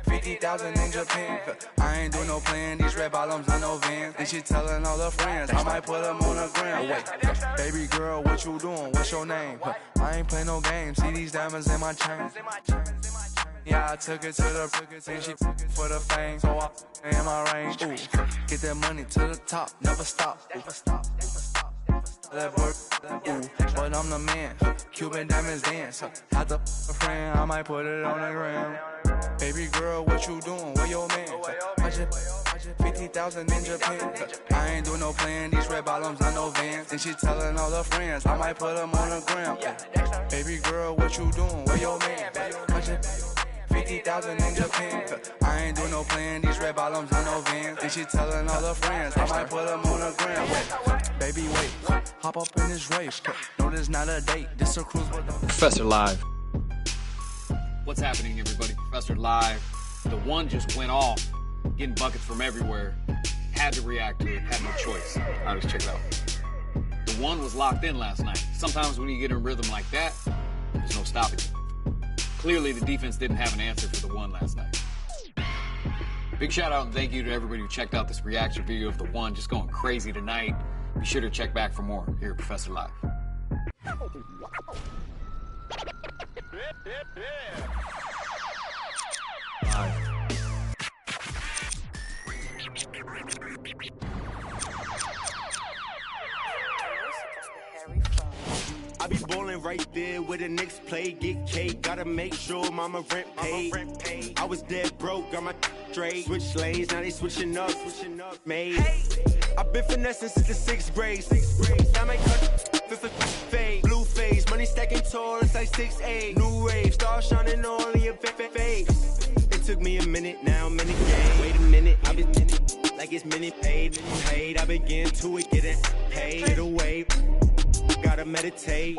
50,000 in Japan. I ain't do no plan, these red bottoms, I know Vans. And she telling all her friends, I might put them on the gram. Wait, baby girl, what you doing? What's your name? I ain't play no games, see these diamonds in my chain. Yeah, I took it to the and she for the fame. So I in my range. Ooh, get that money to the top, never stop. That work, ooh, but I'm the man. Cuban diamonds dance. Had the friend, I might put it on the gram. Baby girl, what you doing? Where your man? 50,000 in Japan. I ain't do no plan, these red bottoms, I know Vans. And she telling all her friends, I might put them on the gram. Baby girl, what you doing? Where your man? 50,000 in Japan. I ain't do no plan, these red bottoms, I know Vans. And she telling all her friends, I might put them on the gram. Baby, wait, hop up in this race. No, this not a date, this a cruise with Professor Live. What's happening, everybody? Professor Live. The one just went off, getting buckets from everywhere. Had to react to it, had no choice. All right, let's check it out. The one was locked in last night. Sometimes when you get in a rhythm like that, there's no stopping it. Clearly, the defense didn't have an answer for the one last night. Big shout out and thank you to everybody who checked out this reaction video of the one just going crazy tonight. Be sure to check back for more here at Professor Live. I be ballin' right there where the Knicks play, get cake, gotta make sure mama rent paid. I was dead broke, got my straight, switch lanes, now they switching up, made. I been finessing since the 6th grade, I make cut for fade, blue face, money stacking tall, it's like 6'8", new wave, star shining only a fade. It took me a minute, now I'm in the game, wait a minute, I been like it's minute paid, I begin to it, getting paid, get away. Gotta meditate,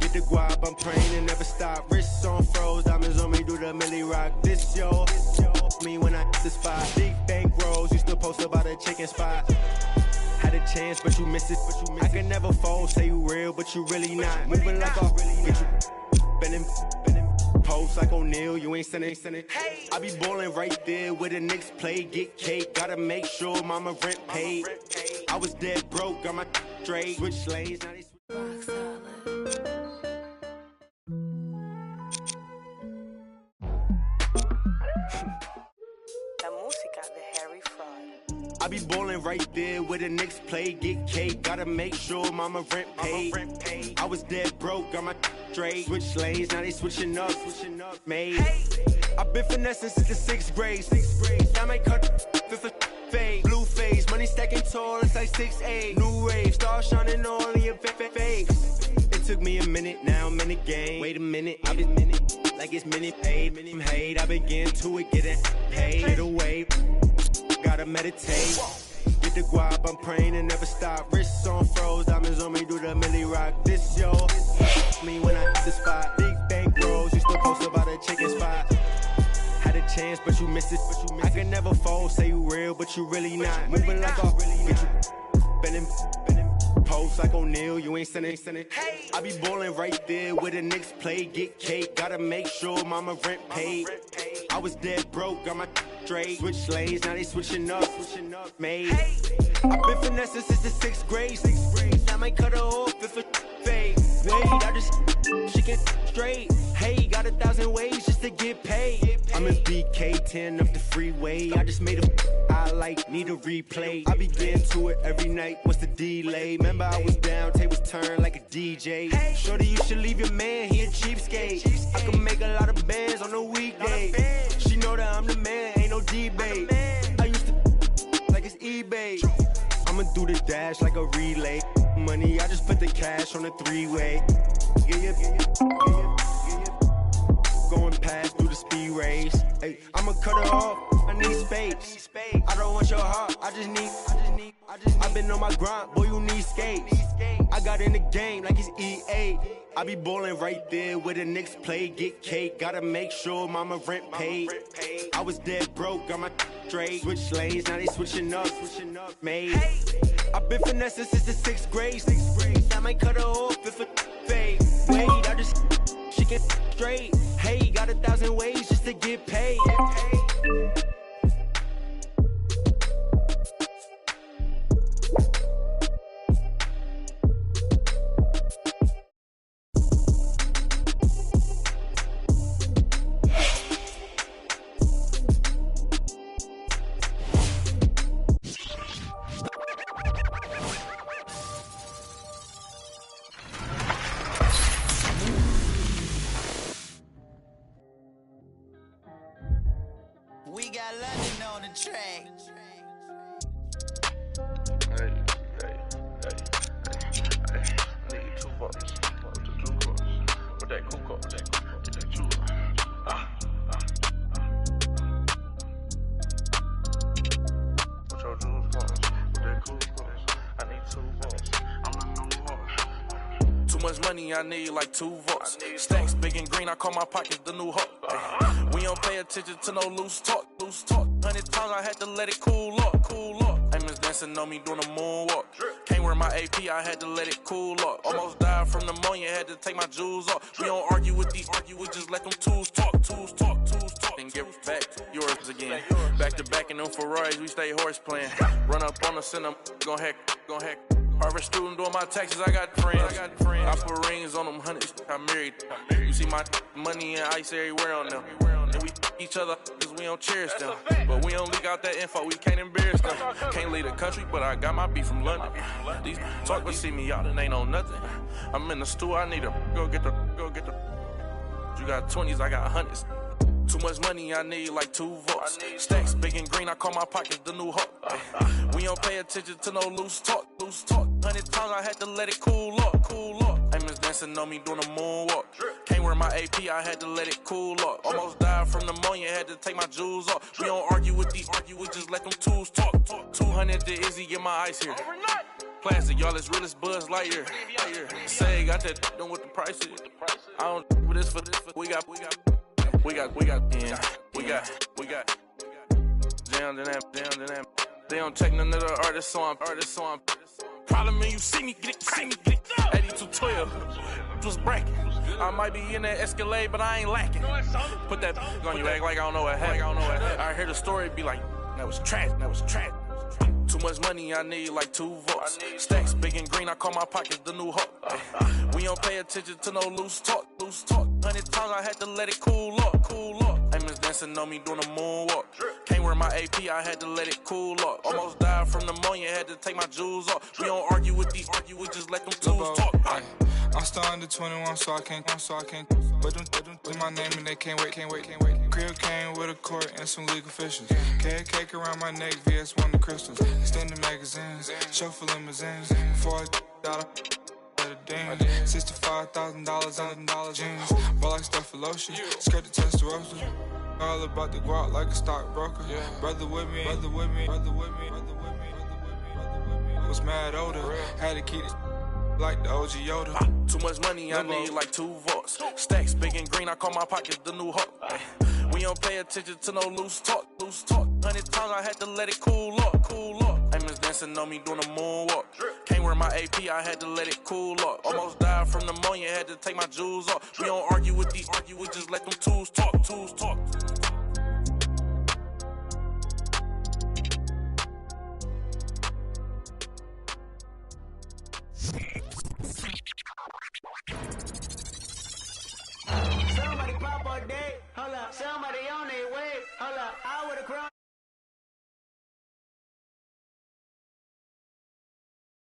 get the guap, I'm praying and never stop. Wrists on froze, diamonds on me, do the milli rock. This yo, me when I hit the spot. Big bank rolls, used to post about a chicken spot. Had a chance, but you missed it. I can never fold, say you real, but you really not. Moving like a get you bending, post like O'Neal, you ain't sending. I be ballin' right there where the Knicks play, get cake, gotta make sure mama rent paid. I was dead broke, got my straight, switch lanes, now they I be ballin' right there where the Knicks play, get cake, gotta make sure mama rent paid. I was dead broke, got my straight, switch lanes, now they switching up, made. I been finessing since the 6th grade, I might cut for fade, blue face, money stacking tall, it's like 6'8", new wave, star shining only a fade. It took me a minute, now I'm in the game, wait a minute, I been like it's minute paid, hate, I begin to it, getting paid, get away. Gotta meditate, get the guap, I'm praying and never stop. Wrists on froze, diamonds on me, do the milli rock. This yo, me when I hit the spot. Big bank rolls, used to post about a chicken spot. Had a chance, but you missed it. I can never fold, say you real, but you really not. Moving like a get you bending, post like O'Neal, you ain't sending. I be ballin' right there where the Knicks play, get cake, gotta make sure mama rent paid. I was dead broke, got my straight, switch lanes, now they switching up, made. I been finessing since the 6th grade, I might cut her off if it fade. Wait, I just she get straight. Hey, got 1,000 ways just to get paid. I'm in BK10 up the freeway. I just made a I like, need a replay. I be getting to it every night. What's the delay? Remember I was down, tables turn like a DJ. Shorty, you should leave your man, he a cheapskate. I can make a lot of bands on a weekday. She know that I'm the man, ain't no debate. I used to like it's eBay. I'ma do the dash like a relay. Money, I just put the cash on the three-way. Going past through the speed race. Hey, I'ma cut her off. I need space. I don't want your heart, I've been on my grind, boy, you need skates. I got in the game like it's EA. I be ballin' right there where the Knicks play, get cake. Gotta make sure mama rent paid. I was dead broke, got my straight. Switch lanes, now they switching up, made. I've been finessing since the 6th grade. I might cut her off if a fade. Wait, I just she get straight. Hey, got 1,000 ways just to get paid. We got London on the track. I need 2 votes. With that cool with that chula. With your jewels votes. With that cool I need 2 votes. I'm the new horse. Too much money, I need like 2 votes. Stacks big and green, I call my pockets the new Hulk. We don't pay attention to no loose talk. 100 times I had to let it cool up. Amos dancing on me doing a moonwalk. Can't wear my AP, I had to let it cool up. Almost died from pneumonia, had to take my jewels off. We don't argue with these, we just let them tools talk. And give back yours again. Back to back in them Ferraris, we stay horse playing. Run up on us and I'm gon' hack. Harvard student doing my taxes, I got friends. I put rings on them hundreds, I married. You see my money and ice everywhere on them. And we each other cause we don't cherish them. But we don't leak out that info, we can't embarrass them. Can't leave the country, but I got my beef from London. These talk but see me out and ain't on nothing. I'm in the stool, I need to go get the. You got 20s, I got hundreds. Too much money, I need like 2 votes. Stacks big and green, I call my pockets the new Hulk. We don't pay attention to no loose talk. 100 times I had to let it cool up. Amos dancing on me doing a moonwalk. Can't wear my AP, I had to let it cool up. Almost died from pneumonia, had to take my jewels off. We don't argue with these, we just let them tools talk. 200 to Izzy, get my ice here. Plastic, y'all as real as Buzz Lightyear. Say, got that done with the prices. I don't with this for this. We got. Down to that. They don't take none of the artists, so I'm. Problem when you see me, get it. 8212, was bracket. I might be in that Escalade, but I ain't lacking. Put that on you, act like I don't know what happened. I heard the story, be like, that was trash. Too much money, I need like 2 votes. Stacks big and green, I call my pockets the new Hulk. We don't pay attention to no loose talk. 100 times I had to let it cool up. Amos dancing on me doing a moonwalk. Can't wear my AP, I had to let it cool up. Almost died from pneumonia, had to take my jewels off. We don't argue with these, we just let them tools talk. I'm still under 21, so I can't. But them do my name and they can't wait. Crib came with a court and some legal officials. Cake around my neck, VS1 the crystals. Extended magazines, chauffeur limousines. Before I got $65,000 jeans. Ball like stuff for lotion. Skirt the Testarossa. All about the guap like a stockbroker. Brother with me. Was mad older. Had to keep it like the OG Yoda. Too much money, I need like 2 votes. Stacks big and green, I call my pockets the new Hulk. We don't pay attention to no loose talk. 100 times I had to let it cool up. Amos dancing on me doing a moonwalk. Can't wear my AP, I had to let it cool up. Almost died from pneumonia, had to take my jewels off. We don't argue with these, we just let them tools talk.